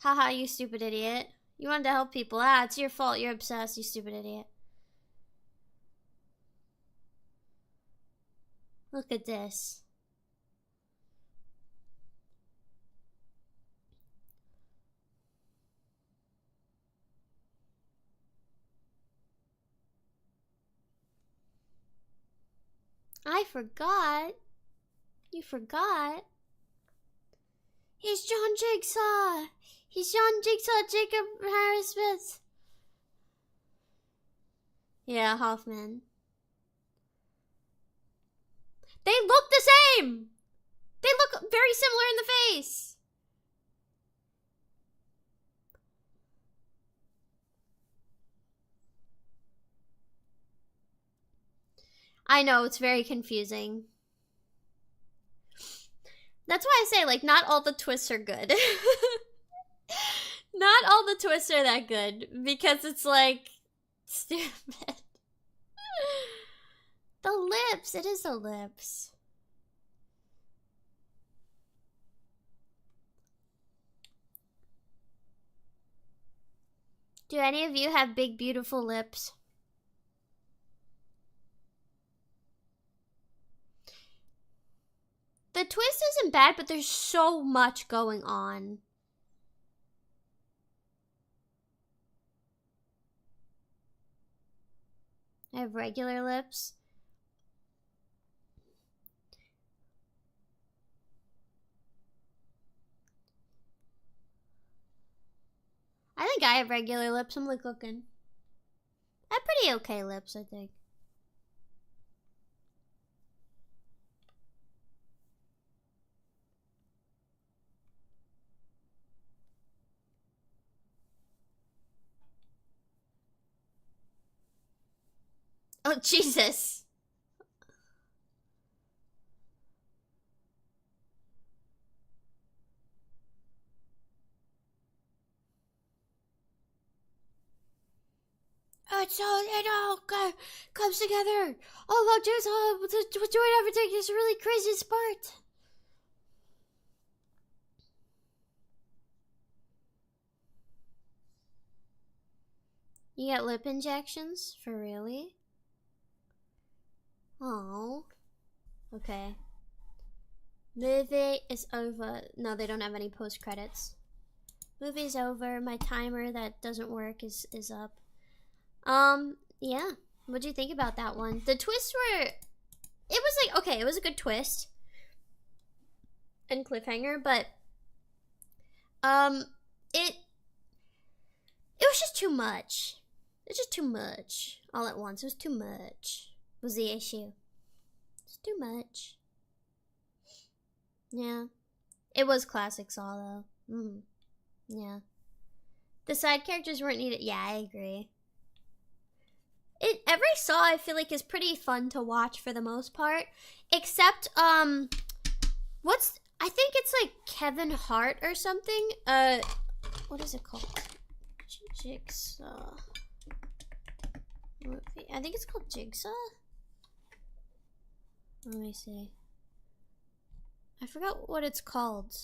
Haha, you stupid idiot. You wanted to help people. Ah, it's your fault. You're obsessed, you stupid idiot. Look at this. I forgot. You forgot. He's John Jigsaw. He's John Jigsaw Jacob Harris Smith. Yeah, Hoffman. They look the same. They look very similar in the face. I know, it's very confusing. That's why I say, like, not all the twists are good. Not all the twists are that good, because it's, like, stupid. The lips, it is the lips. Do any of you have big, beautiful lips? The twist isn't bad, but there's so much going on. I have regular lips. I think I have regular lips. I'm like looking. I have pretty okay lips, I think. Oh, Jesus. It all comes together. Oh, look, James, we're doing everything. It's a really crazy sport. You get lip injections? For really? Oh. Okay. Movie is over. No, they don't have any post credits. Movie's over. My timer that doesn't work is up. Yeah. What'd you think about that one? The twists were... It was like, okay, it was a good twist. And cliffhanger, but... It was just too much. It's just too much. All at once. It was too much. Was the issue. It's too much. Yeah. It was classic Saw, though. Yeah. The side characters weren't needed. Yeah, I agree. Every Saw I feel like is pretty fun to watch for the most part. Except, I think it's like Kevin Hart or something. What is it called? Jigsaw. Movie. I think it's called Jigsaw. Let me see. I forgot what it's called.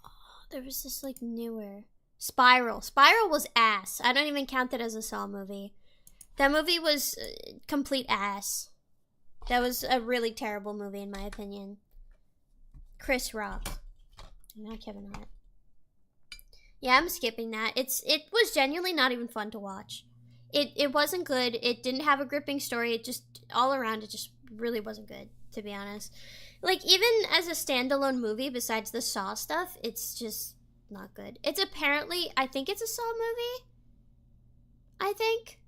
Oh, there was this like newer. Spiral. Spiral was ass. I don't even count that as a Saw movie. That movie was complete ass. That was a really terrible movie in my opinion. Chris Rock. Not Kevin Hart. Yeah, I'm skipping that. It was genuinely not even fun to watch. It wasn't good. It didn't have a gripping story. It just, all around, it just really wasn't good, to be honest. Like, even as a standalone movie, besides the Saw stuff, it's just not good. It's apparently, I think it's a Saw movie. I think.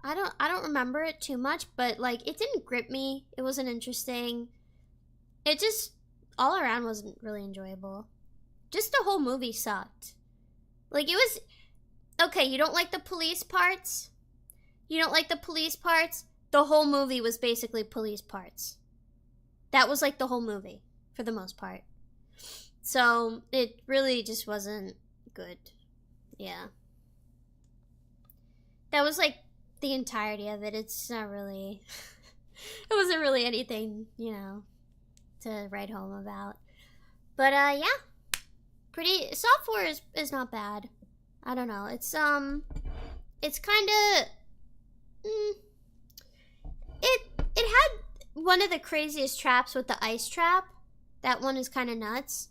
I don't remember it too much, but, like, it didn't grip me. It wasn't interesting. It just, all around, wasn't really enjoyable. Just the whole movie sucked. Like, it was... Okay, you don't like the police parts? You don't like the police parts? The whole movie was basically police parts. That was, like, the whole movie, for the most part. So, it really just wasn't good. Yeah. That was, like, the entirety of it. It's not really... It wasn't really anything, you know, to write home about. But, yeah. Pretty... Saw 4 is not bad. I don't know. It's kind of... It had one of the craziest traps with the ice trap. That one is kind of nuts.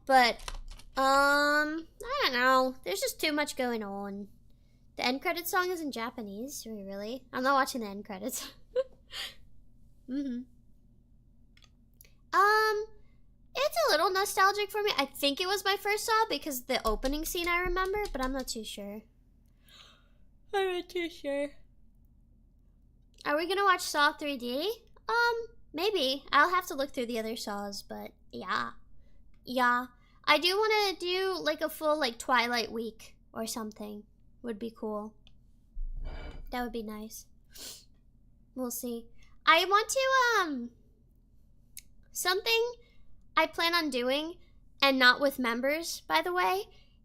But, I don't know. There's just too much going on. The end credits song is in Japanese. Really? I'm not watching the end credits. It's a little nostalgic for me. I think it was my first Saw because the opening scene I remember, but I'm not too sure. I'm not too sure. Are we gonna watch Saw 3D? Maybe. I'll have to look through the other Saws, but yeah. Yeah. I do want to do like a full like Twilight week or something. Would be cool. That would be nice. We'll see. I want to, something I plan on doing, and not with members, by the way,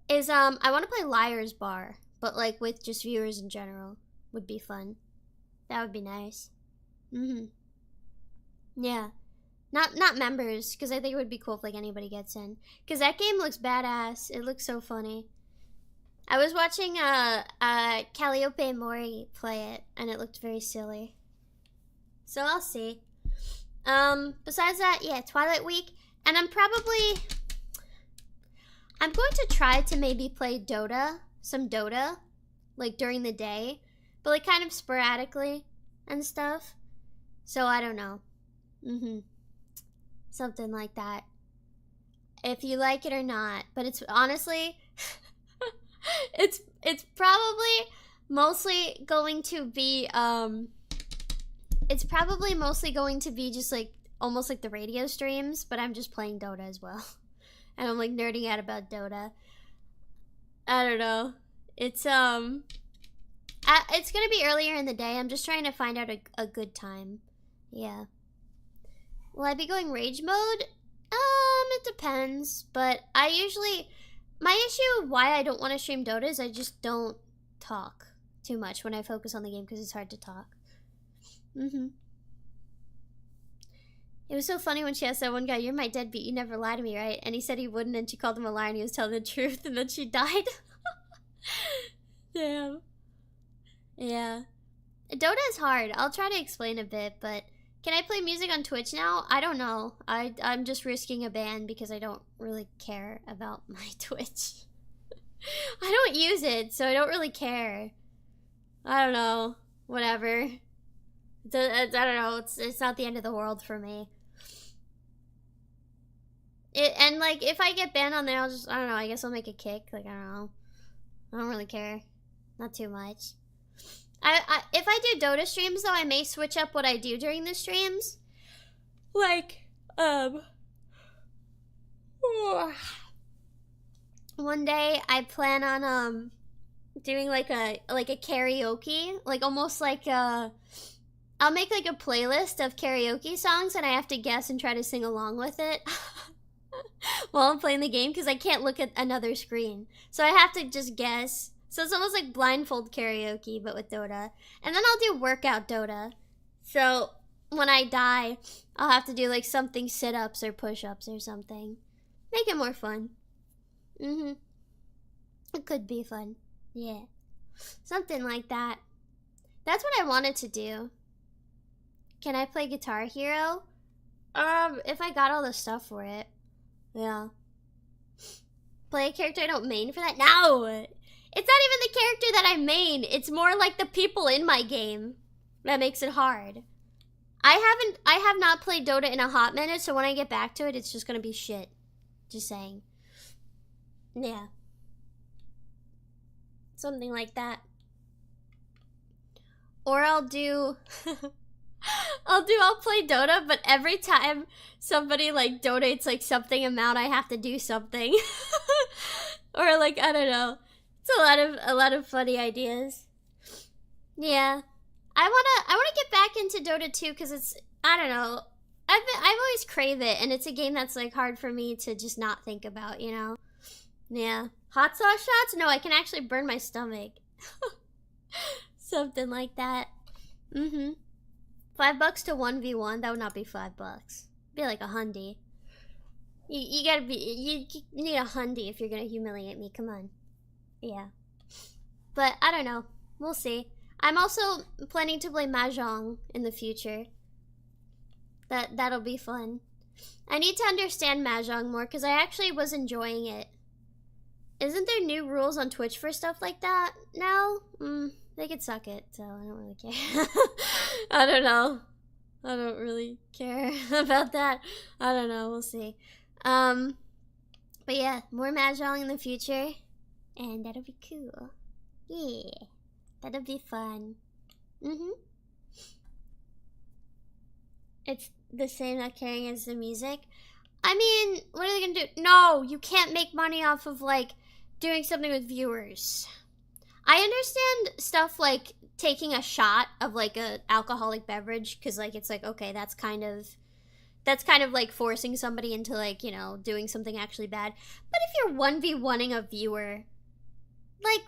is, I want to play Liar's Bar, but, like, with just viewers in general. Would be fun. That would be nice. Yeah. Not members, because I think it would be cool if, like, anybody gets in. Because that game looks badass. It looks so funny. I was watching Calliope Mori play it, and it looked very silly. So I'll see. Besides that, yeah, Twilight Week, and I'm going to try to maybe play some Dota, like during the day, but like kind of sporadically and stuff. So I don't know. Something like that. If you like it or not, but it's honestly, it's probably mostly going to be just like almost like the radio streams, but I'm just playing Dota as well. And I'm like nerding out about Dota. I don't know. It's gonna be earlier in the day. I'm just trying to find out a good time. Yeah. Will I be going rage mode? It depends, but my issue why I don't want to stream Dota is I just don't talk too much when I focus on the game because it's hard to talk. It was so funny when she asked that one guy, "You're my deadbeat, you never lie to me, right?" And he said he wouldn't, and she called him a liar, and he was telling the truth, and then she died. Damn. Yeah. Dota is hard. I'll try to explain a bit, but can I play music on Twitch now? I don't know. I'm just risking a ban because I don't really care about my Twitch. I don't use it, so I don't really care. I don't know. Whatever. I don't know. It's not the end of the world for me. And like if I get banned on there, I don't know. I guess I'll make a kick. Like I don't know. I don't really care. Not too much. If I do Dota streams though, I may switch up what I do during the streams. Like one day I plan on doing like a karaoke, like almost like I'll make like a playlist of karaoke songs and I have to guess and try to sing along with it while I'm playing the game because I can't look at another screen. So I have to just guess. So it's almost like blindfold karaoke, but with Dota. And then I'll do workout Dota. So when I die, I'll have to do like something sit-ups or push-ups or something. Make it more fun. It could be fun. Yeah. Something like that. That's what I wanted to do. Can I play Guitar Hero? If I got all the stuff for it. Yeah. Play a character I don't main for that? No! It's not even the character that I main. It's more like the people in my game that makes it hard. I have not played Dota in a hot minute, so when I get back to it, it's just gonna be shit. Just saying. Yeah. Something like that. Or I'll play Dota, but every time somebody like donates like something amount, I have to do something. Or like, I don't know. It's a lot of funny ideas. Yeah. I wanna get back into Dota 2 because it's, I don't know. I've always crave it, and it's a game that's like hard for me to just not think about, you know? Yeah. Hot sauce shots? No, I can actually burn my stomach. Something like that. $5 to 1v1, that would not be $5. It'd be like a hundy. You gotta be, you need a hundy if you're gonna humiliate me, come on. Yeah. But I don't know. We'll see. I'm also planning to play Mahjong in the future. That'll be fun. I need to understand Mahjong more because I actually was enjoying it. Isn't there new rules on Twitch for stuff like that now? They could suck it, so I don't really care. I don't know. I don't really care about that. I don't know. We'll see. But yeah, more Mahjong in the future. And that'll be cool. Yeah. That'll be fun. It's the same not caring as the music. I mean, what are they gonna do? No, you can't make money off of, like, doing something with viewers. I understand stuff like taking a shot of, like, a alcoholic beverage, because, like, it's like, okay, that's kind of like forcing somebody into, like, you know, doing something actually bad. But if you're 1v1ing a viewer, like,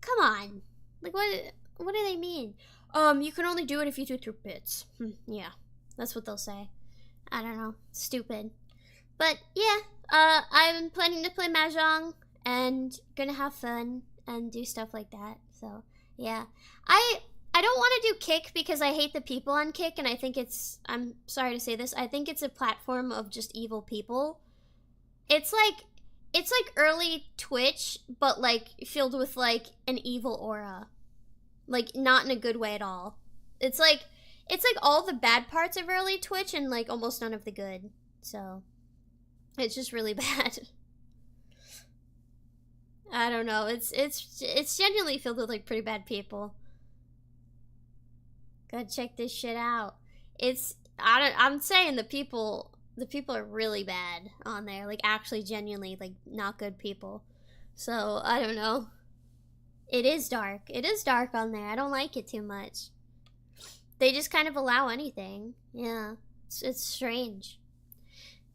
come on. Like, what do they mean? You can only do it if you do 2 bits. Yeah, that's what they'll say. I don't know. Stupid. But, yeah, I'm planning to play Mahjong, and gonna have fun and do stuff like that. So yeah, I don't want to do Kick because I hate the people on Kick, and I think I'm sorry to say this, I think it's a platform of just evil people. It's like early Twitch, but like filled with like an evil aura. Like not in a good way at all. It's like all the bad parts of early Twitch and like almost none of the good. So it's just really bad. I don't know. It's genuinely filled with like pretty bad people. Gotta check this shit out. I'm saying the people are really bad on there. Like actually genuinely like not good people. So I don't know. It is dark. It is dark on there. I don't like it too much. They just kind of allow anything. Yeah. It's strange.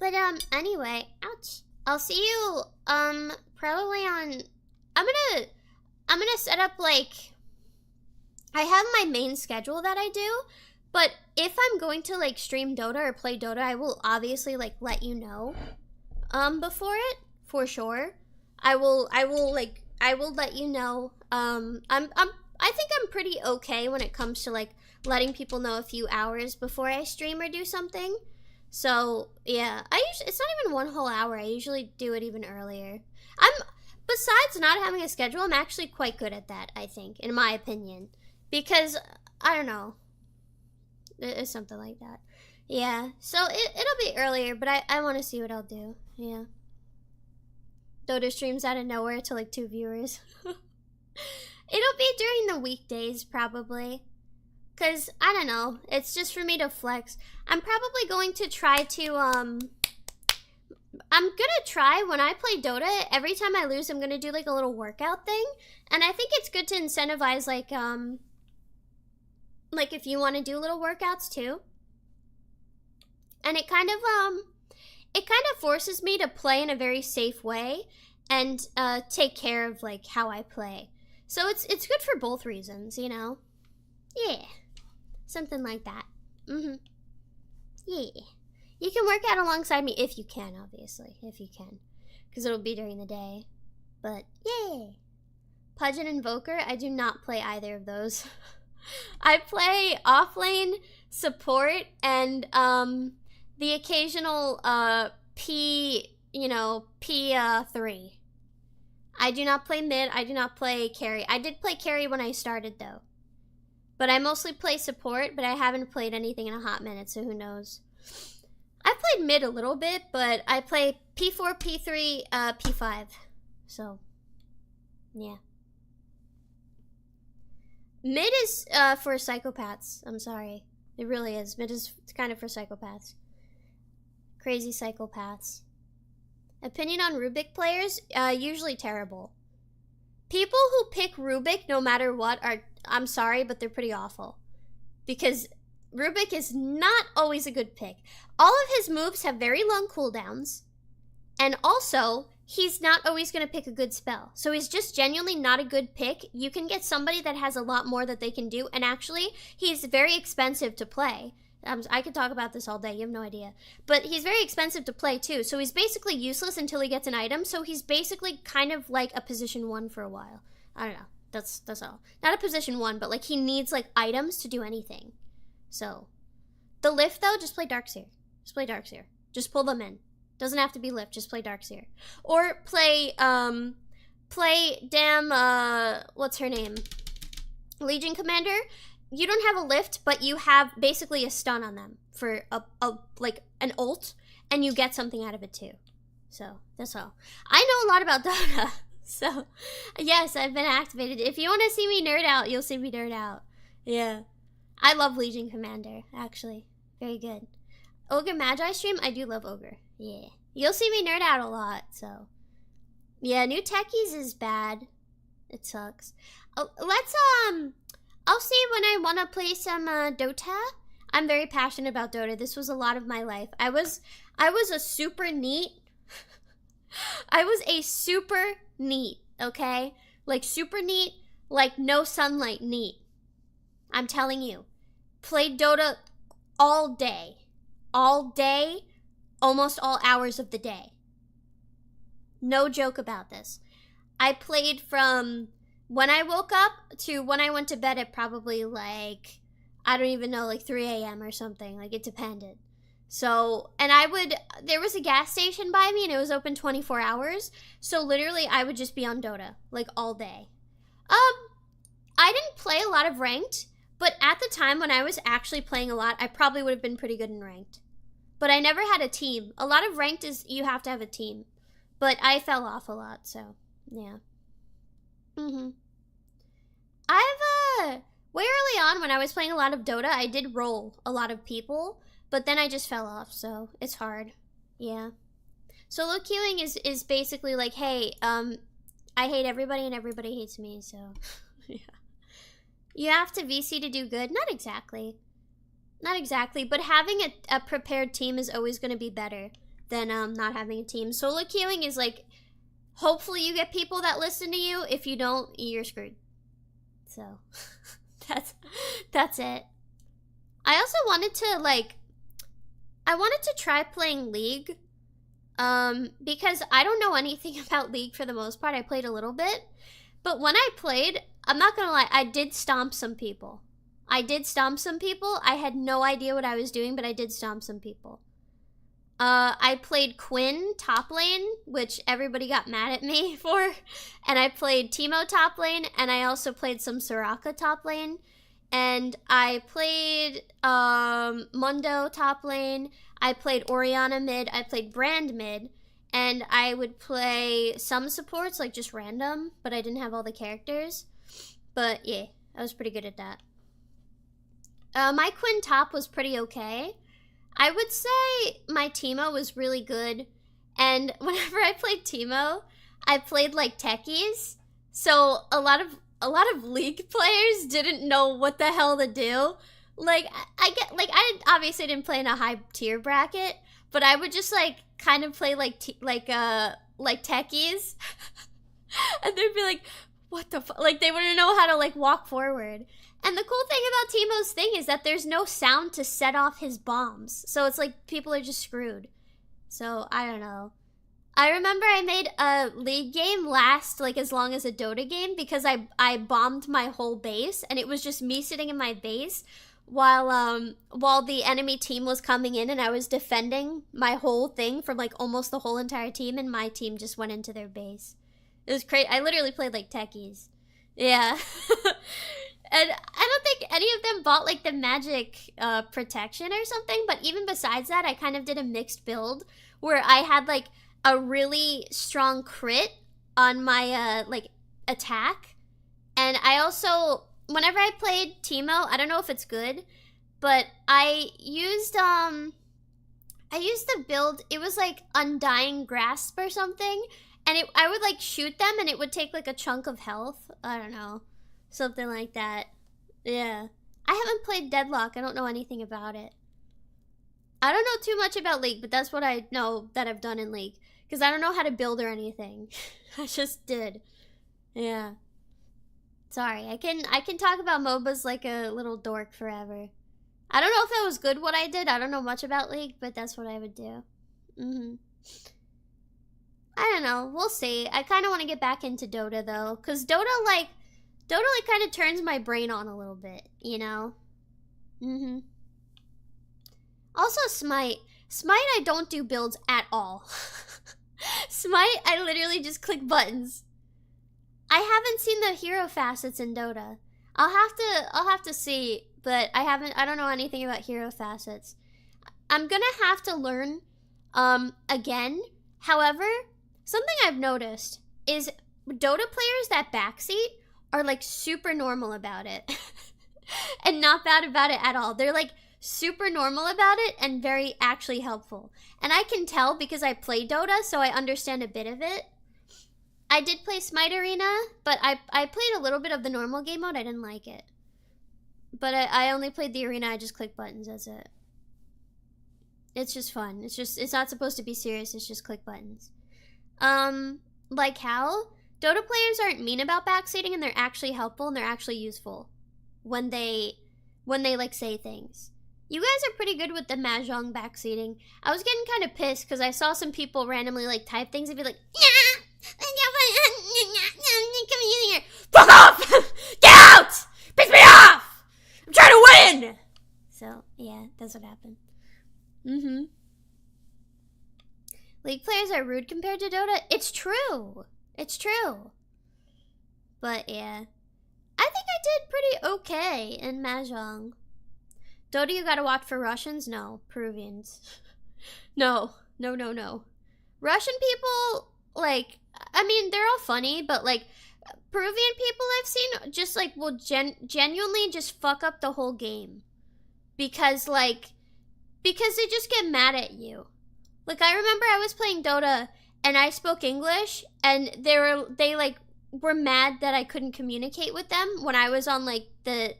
But anyway, ouch. I'll see you probably on I'm gonna set up like I have my main schedule that I do, but if I'm going to like stream Dota or play Dota, I will obviously like let you know before it, for sure. I will let you know. I think I'm pretty okay when it comes to like letting people know a few hours before I stream or do something. So yeah, it's not even one whole hour. I usually do it even earlier. Besides not having a schedule, I'm actually quite good at that, I think, in my opinion. Because, I don't know. It's something like that. Yeah, so it'll be earlier, but I want to see what I'll do. Yeah. Dota streams out of nowhere to like 2 viewers. It'll be during the weekdays, probably. Because, I don't know, it's just for me to flex. I'm probably going to try to, I'm gonna try, when I play Dota, every time I lose, I'm gonna do like a little workout thing. And I think it's good to incentivize like if you want to do little workouts too. And it kind of forces me to play in a very safe way and take care of like how I play. So it's good for both reasons, you know? Yeah. Something like that. Yeah. You can work out alongside me if you can, obviously. If you can. Because it'll be during the day. But, yay! Pudge and Invoker, I do not play either of those. I play offlane, support, and the occasional P3. I do not play mid, I do not play carry. I did play carry when I started, though. But I mostly play support, but I haven't played anything in a hot minute, so who knows. I played mid a little bit, but I play P4, P3, P5. So, yeah. Mid is for psychopaths. I'm sorry. It really is. Mid is kind of for psychopaths. Crazy psychopaths. Opinion on Rubik players? Usually terrible. People who pick Rubik no matter what are, I'm sorry, but they're pretty awful. Because Rubik is not always a good pick. All of his moves have very long cooldowns. And also, he's not always going to pick a good spell. So he's just genuinely not a good pick. You can get somebody that has a lot more that they can do. And actually, he's very expensive to play. I could talk about this all day. You have no idea. But he's very expensive to play, too. So he's basically useless until he gets an item. So he's basically kind of like a position 1 for a while. I don't know. That's all. Not a position 1, but like he needs like items to do anything. So, the lift though, just play Darkseer. Just play Darkseer. Just pull them in. Doesn't have to be lift, just play Darkseer. Or play what's her name? Legion Commander. You don't have a lift, but you have basically a stun on them for like an ult, and you get something out of it too. So, that's all. I know a lot about Dota. So, yes, I've been activated. If you want to see me nerd out, you'll see me nerd out. Yeah. I love Legion Commander, actually. Very good. Ogre Magi stream? I do love Ogre. Yeah. You'll see me nerd out a lot, so. Yeah, new techies is bad. It sucks. Oh, I'll see when I want to play some Dota. I'm very passionate about Dota. This was a lot of my life. I was a super neat. I was a super neat, okay? Like super neat, like no sunlight neat. I'm telling you. Played Dota all day. All day, almost all hours of the day. No joke about this. I played from when I woke up to when I went to bed at probably like, I don't even know, like 3 a.m. or something. Like, it depended. So, and there was a gas station by me and it was open 24 hours. So literally I would just be on Dota, like all day. I didn't play a lot of ranked, but at the time when I was actually playing a lot, I probably would have been pretty good in ranked. But I never had a team. A lot of ranked is you have to have a team. But I fell off a lot, so yeah. Way early on when I was playing a lot of Dota, I did roll a lot of people, but then I just fell off, so it's hard. Yeah. Solo queuing is basically like, hey, I hate everybody and everybody hates me, so yeah. You have to VC to do good? Not exactly. Not exactly, but having a prepared team is always going to be better than not having a team. Solo queuing is like, hopefully you get people that listen to you. If you don't, you're screwed. So, that's it. I also wanted to try playing League. Because I don't know anything about League for the most part. I played a little bit. But when I played, I'm not gonna lie, I did stomp some people. I had no idea what I was doing, but I did stomp some people. I played Quinn top lane, which everybody got mad at me for. And I played Teemo top lane, and I also played some Soraka top lane. And I played Mundo top lane. I played Orianna mid. I played Brand mid. And I would play some supports, like just random, but I didn't have all the characters. But yeah, I was pretty good at that. My Quinn top was pretty okay. I would say my Teemo was really good. And whenever I played Teemo, I played like techies. So a lot of League players didn't know what the hell to do. Like, I obviously didn't play in a high tier bracket, but I would just like kind of play like techies. And they'd be like, what the fuck? Like, they wouldn't know how to like walk forward. And the cool thing about Teemo's thing is that there's no sound to set off his bombs. So it's like people are just screwed. So I don't know. I remember I made a League game last like as long as a Dota game because I bombed my whole base and it was just me sitting in my base while the enemy team was coming in and I was defending my whole thing from like almost the whole entire team and my team just went into their base. It was crazy. I literally played like techies. Yeah. And I don't think any of them bought like the magic protection or something, but even besides that, I kind of did a mixed build where I had like a really strong crit on my like attack. And I also, whenever I played Teemo, I don't know if it's good, but I used the build, it was like Undying Grasp or something, and I would like shoot them and it would take like a chunk of health. I don't know. Something like that. Yeah. I haven't played Deadlock. I don't know anything about it. I don't know too much about League, but that's what I know that I've done in League. Because I don't know how to build or anything. I just did. Yeah. Sorry. I can talk about MOBAs like a little dork forever. I don't know if that was good what I did. I don't know much about League, but that's what I would do. I don't know. We'll see. I kind of want to get back into Dota, though. Because Dota kind of turns my brain on a little bit, you know? Also, Smite. Smite, I don't do builds at all. Smite, I literally just click buttons. I haven't seen the hero facets in Dota. I'll have to see, but I don't know anything about hero facets. I'm gonna have to learn, again. However, something I've noticed is Dota players that backseat are like super normal about it and not bad about it at all. They're like super normal about it and very actually helpful. And I can tell because I play Dota, so I understand a bit of it. I did play Smite Arena, but I played a little bit of the normal game mode. I didn't like it. But I only played the arena. I just click buttons, that's it. It's just fun. It's not supposed to be serious. It's just click buttons. Like how Dota players aren't mean about backseating and they're actually helpful and they're actually useful when they like say things. You guys are pretty good with the Mahjong backseating. I was getting kind of pissed because I saw some people randomly like type things and be like, come in here. Fuck off! Get out! Piss me off! I'm trying to win! So, yeah, that's what happened. League players are rude compared to Dota. It's true. It's true. But, yeah. I think I did pretty okay in Mahjong. Dota, you gotta watch for Russians? No. Peruvians. No. Russian people, like, I mean, they're all funny, but, like, Peruvian people I've seen just, like, will genuinely just fuck up the whole game. Because they just get mad at you. Like, I remember I was playing Dota, and I spoke English, and they were mad that I couldn't communicate with them when I was on, like, the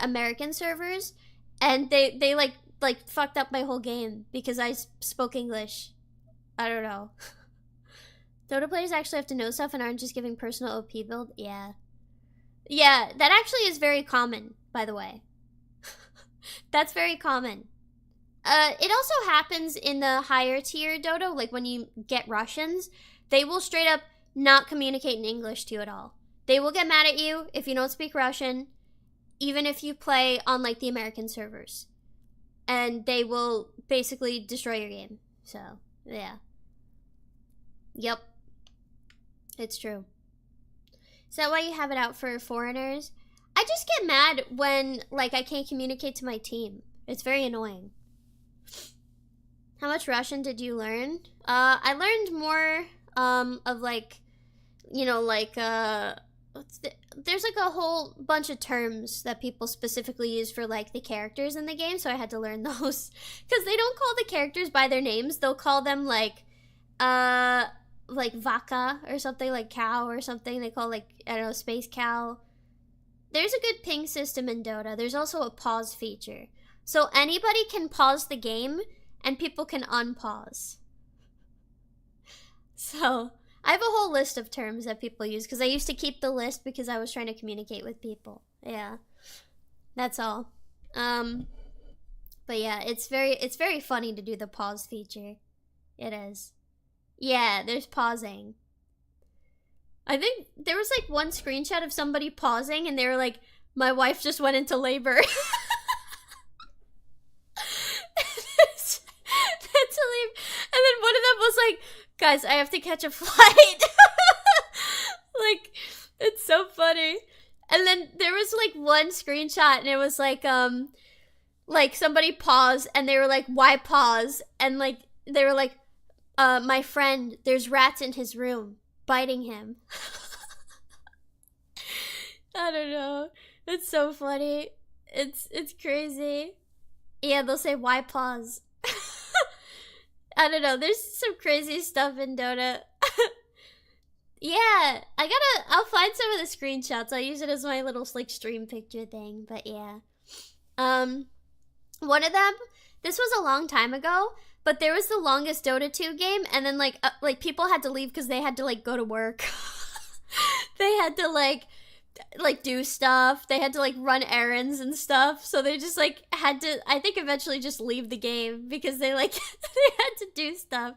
American servers. And they fucked up my whole game because I spoke English. I don't know. Dota players actually have to know stuff and aren't just giving personal OP build? Yeah. Yeah, that actually is very common, by the way. That's very common. It also happens in the higher tier Dota, like when you get Russians, they will straight up not communicate in English to you at all. They will get mad at you if you don't speak Russian, even if you play on, like, the American servers. And they will basically destroy your game. So, yeah. Yep. It's true. Is that why you have it out for foreigners? I just get mad when, like, I can't communicate to my team. It's very annoying. How much Russian did you learn? I learned more, of, like, there's like a whole bunch of terms that people specifically use for, like, the characters in the game, so I had to learn those. Because they don't call the characters by their names, they'll call them, like vaca or something, like cow or something. They call, like, I don't know, space cow. There's a good ping system in Dota. There's also a pause feature. So anybody can pause the game, and people can unpause. So I have a whole list of terms that people use because I used to keep the list because I was trying to communicate with people. Yeah, that's all. But yeah, it's very funny to do the pause feature. It is. Yeah, there's pausing. I think there was, like, one screenshot of somebody pausing and they were like, my wife just went into labor. That's hilarious. And then one of them was like, guys, I have to catch a flight. Like, it's so funny. And then there was, like, one screenshot and it was like somebody paused and they were like, why pause? And, like, they were like, my friend, there's rats in his room biting him. I don't know. It's so funny. It's crazy. Yeah, they'll say, why pause? I don't know. There's some crazy stuff in Dota. Yeah, I'll find some of the screenshots. I'll use it as my little, like, stream picture thing. But yeah. One of them, this was a long time ago, but there was the longest Dota 2 game, and then, like people had to leave because they had to, like, go to work. They had to, like do stuff. They had to, like, run errands and stuff. So they just, like, had to, I think, eventually just leave the game because they, like, they had to do stuff.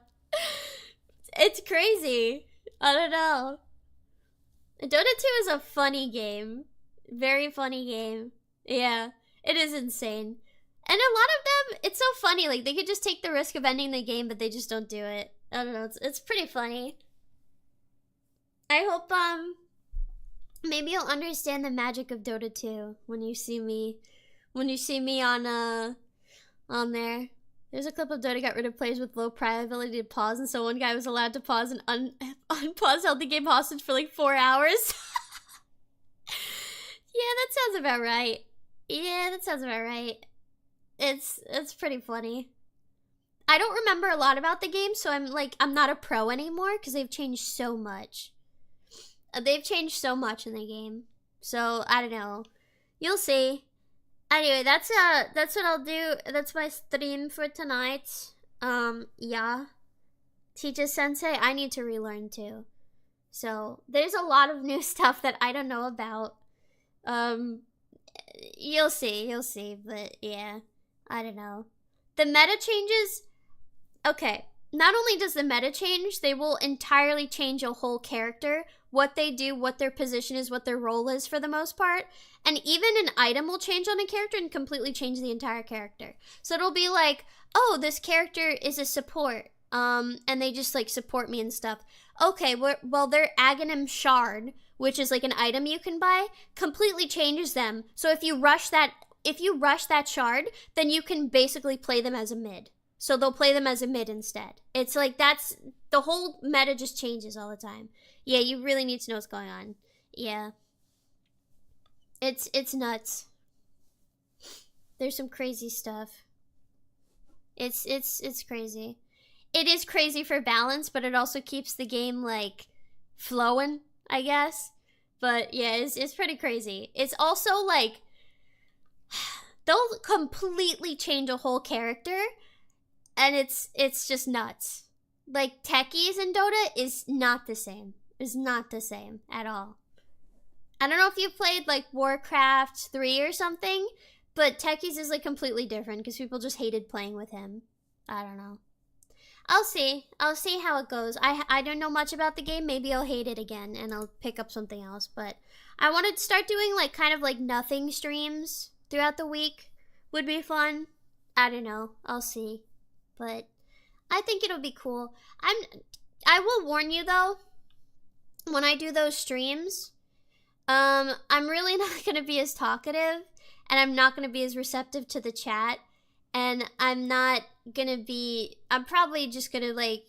It's crazy. I don't know. Dota 2 is a funny game. Very funny game. Yeah, it is insane. And a lot of them, it's so funny. Like, they could just take the risk of ending the game, but they just don't do it. I don't know. It's pretty funny. I hope, maybe you'll understand the magic of Dota 2 when you see me on there. There's a clip of Dota got rid of players with low probability to pause, and so one guy was allowed to pause and unpause, held the game hostage for like 4 hours. Yeah, that sounds about right. Yeah, that sounds about right. It's pretty funny. I don't remember a lot about the game, so I'm not a pro anymore because they've changed so much. They've changed so much in the game. So, I don't know. You'll see. Anyway, that's what I'll do. That's my stream for tonight. Yeah. Teacher Sensei, I need to relearn too. So, there's a lot of new stuff that I don't know about. You'll see, but yeah. I don't know. The meta changes. Okay, not only does the meta change, they will entirely change a whole character, what they do, what their position is, what their role is for the most part. And even an item will change on a character and completely change the entire character. So it'll be like, oh, this character is a support. And they just like support me and stuff. Okay, well, their Aghanim Shard, which is like an item you can buy, completely changes them. So if you rush that shard, then you can basically play them as a mid. So they'll play them as a mid instead. It's like that's the whole meta just changes all the time. Yeah, you really need to know what's going on. Yeah. It's nuts. There's some crazy stuff. It's crazy. It is crazy for balance, but it also keeps the game like flowing, I guess. But yeah, it's pretty crazy. It's also like they'll completely change a whole character. And it's just nuts. Like, techies in Dota is not the same. Is not the same at all. I don't know if you played, like, Warcraft 3 or something, but techies is, like, completely different because people just hated playing with him. I don't know. I'll see. I'll see how it goes. I don't know much about the game. Maybe I'll hate it again and I'll pick up something else. But I wanted to start doing, like, kind of, like, nothing streams throughout the week. Would be fun. I don't know. I'll see. But I think it'll be cool. I will warn you though, when I do those streams, I'm really not gonna be as talkative, and I'm not gonna be as receptive to the chat, and I'm probably just gonna like,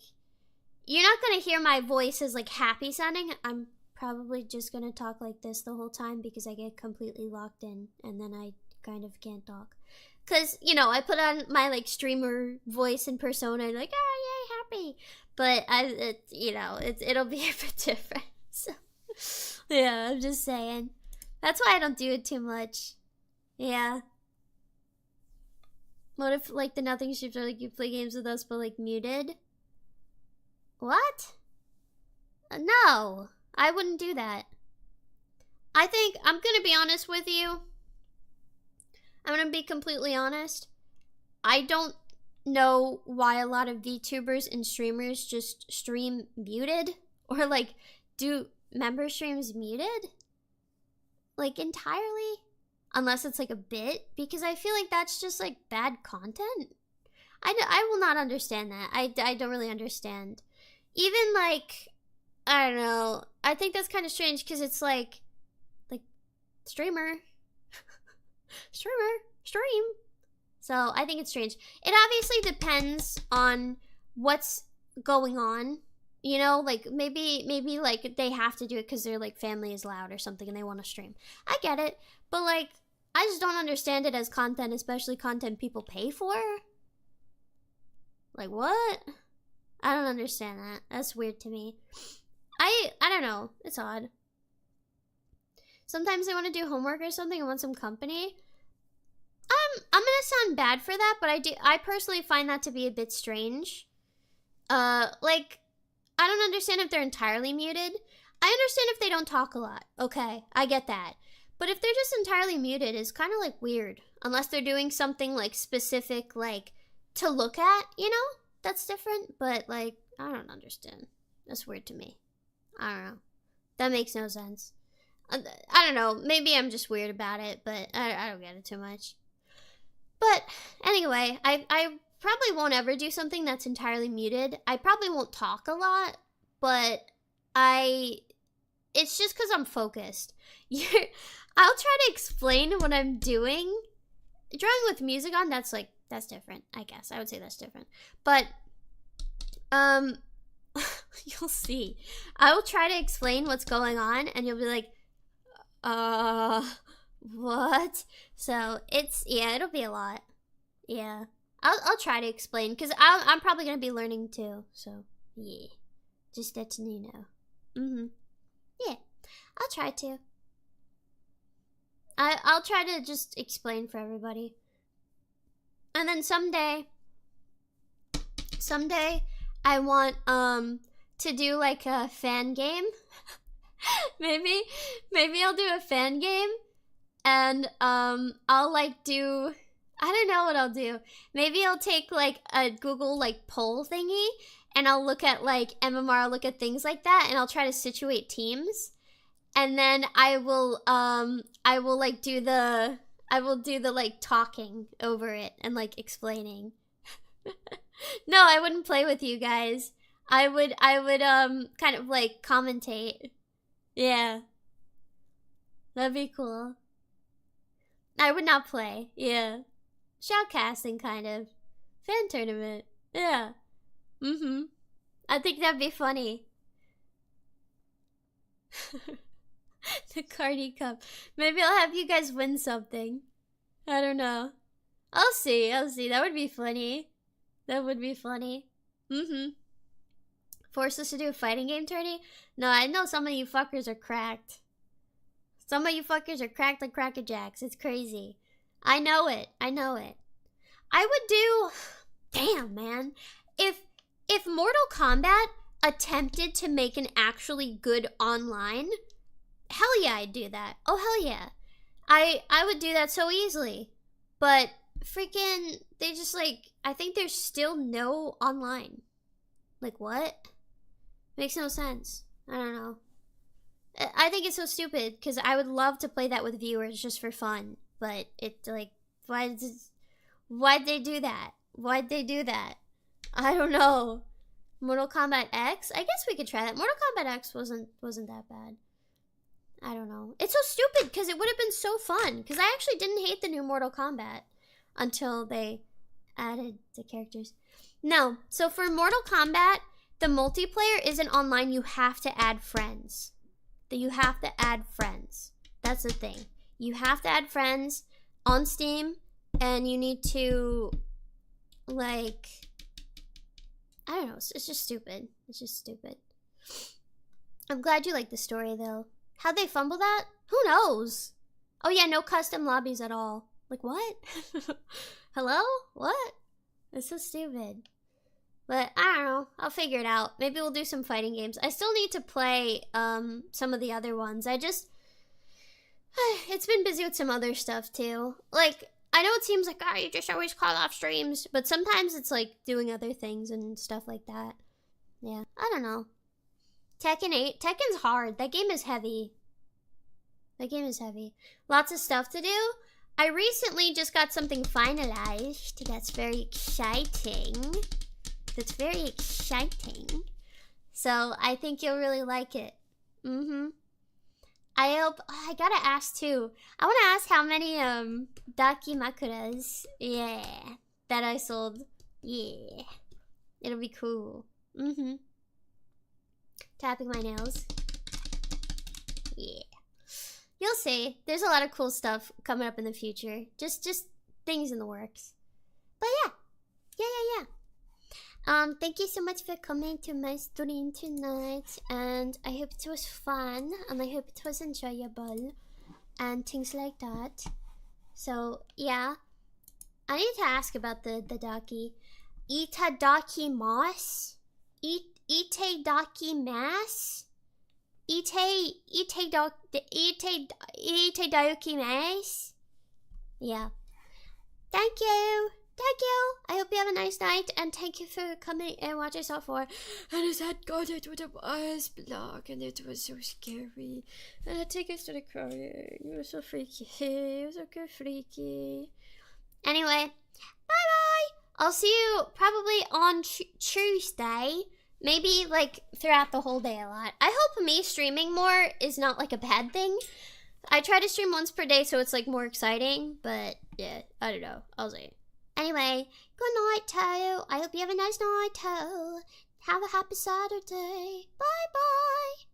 you're not gonna hear my voice as like happy sounding. I'm probably just gonna talk like this the whole time because I get completely locked in, and then I kind of can't talk. Because, you know, I put on my, like, streamer voice and persona, and like, oh, yay, happy. But, it'll be a bit different. So, yeah, I'm just saying. That's why I don't do it too much. Yeah. What if, like, the nothing shift are, like, you play games with us, but, like, muted? What? No. I wouldn't do that. I think, I'm gonna be honest with you. I'm gonna be completely honest. I don't know why a lot of VTubers and streamers just stream muted or like do member streams muted, like entirely, unless it's like a bit, because I feel like that's just like bad content. I will not understand that. I don't really understand. Even like, I don't know. I think that's kind of strange because it's like streamer. Stream. So I think it's strange. It obviously depends on what's going on. You know, like maybe like they have to do it because their like family is loud or something and they want to stream. I get it, but like I just don't understand it as content, especially content people pay for. Like what? I don't understand that. That's weird to me. I don't know. It's odd. Sometimes I want to do homework or something and want some company. I'm gonna sound bad for that, but I personally find that to be a bit strange. Like, I don't understand if they're entirely muted. I understand if they don't talk a lot. Okay, I get that. But if they're just entirely muted, it's kind of like weird. Unless they're doing something like specific, like, to look at, you know? That's different, but like, I don't understand. That's weird to me. I don't know. That makes no sense. I don't know. Maybe I'm just weird about it, but I don't get it too much. But anyway, I probably won't ever do something that's entirely muted. I probably won't talk a lot, but it's just because I'm focused. I'll try to explain what I'm doing. Drawing with music on, that's different, I guess. I would say that's different. But, you'll see. I will try to explain what's going on, and you'll be like, what? So it'll be a lot. Yeah, I'll try to explain because I'm probably gonna be learning too. So yeah, just letting you know. Yeah, I'll try to. I'll try to just explain for everybody, and then someday I want to do like a fan game. maybe I'll do a fan game. And I'll like do I don't know what I'll do. Maybe I'll take like a Google like poll thingy and I'll look at like MMR, I'll look at things like that, and I'll try to situate teams. And then I will like do the like talking over it and like explaining. No, I wouldn't play with you guys. I would kind of like commentate. Yeah. That'd be cool. I would not play. Yeah. Shoutcasting kind of. Fan tournament. Yeah. Mm-hmm. I think that'd be funny. The Cardi Cup. Maybe I'll have you guys win something. I don't know. I'll see. That would be funny. That would be funny. Mm-hmm. Force us to do a fighting game tourney? No, I know some of you fuckers are cracked. Some of you fuckers are cracked like Cracker Jacks. It's crazy. I know it. I would do... Damn, man. If Mortal Kombat attempted to make an actually good online, hell yeah, I'd do that. Oh, hell yeah. I would do that so easily. But freaking, they just like, I think there's still no online. Like, what? Makes no sense. I don't know. I think it's so stupid because I would love to play that with viewers just for fun. But it, like, why'd they do that? Why'd they do that? I don't know. Mortal Kombat X? I guess we could try that. Mortal Kombat X wasn't that bad. I don't know. It's so stupid because it would have been so fun. Because I actually didn't hate the new Mortal Kombat until they added the characters. No. So for Mortal Kombat, the multiplayer isn't online. You have to add friends. You have to add friends. That's the thing. You have to add friends on Steam. And you need to, like... I don't know. It's just stupid. It's just stupid. I'm glad you like the story, though. How'd they fumble that? Who knows? Oh, yeah, no custom lobbies at all. Like, what? Hello? What? It's so stupid. But, I don't know. I'll figure it out. Maybe we'll do some fighting games. I still need to play some of the other ones. It's been busy with some other stuff, too. Like... I know it seems like, you just always call off streams, but sometimes it's like doing other things and stuff like that. Yeah, I don't know. Tekken 8. Tekken's hard. That game is heavy. Lots of stuff to do. I recently just got something finalized. That's very exciting. So I think you'll really like it. Mm-hmm. I hope, I gotta ask too. I wanna ask how many, Dakimakuras, yeah, that I sold. Yeah. It'll be cool. Mm-hmm. Tapping my nails. Yeah. You'll see. There's a lot of cool stuff coming up in the future. Just things in the works. But yeah. Yeah. Thank you so much for coming to my stream tonight, and I hope it was fun, and I hope it was enjoyable, and things like that. So, yeah. I need to ask about the Daki. Itadakimasu? Itadakimasu? Itadakimasu? Yeah. Thank you. I hope you have a nice night, and thank you for coming and watching so far. And his head got it with a ice block, and it was so scary. And I think I started crying. It was so freaky. It was so freaky. Anyway, bye-bye. I'll see you probably on Tuesday. Maybe, like, throughout the whole day a lot. I hope me streaming more is not, like, a bad thing. I try to stream once per day, so it's, like, more exciting. But, yeah, I don't know. I'll see. Anyway, good night, Tao. I hope you have a nice night, Tao. Have a happy Saturday. Bye-bye.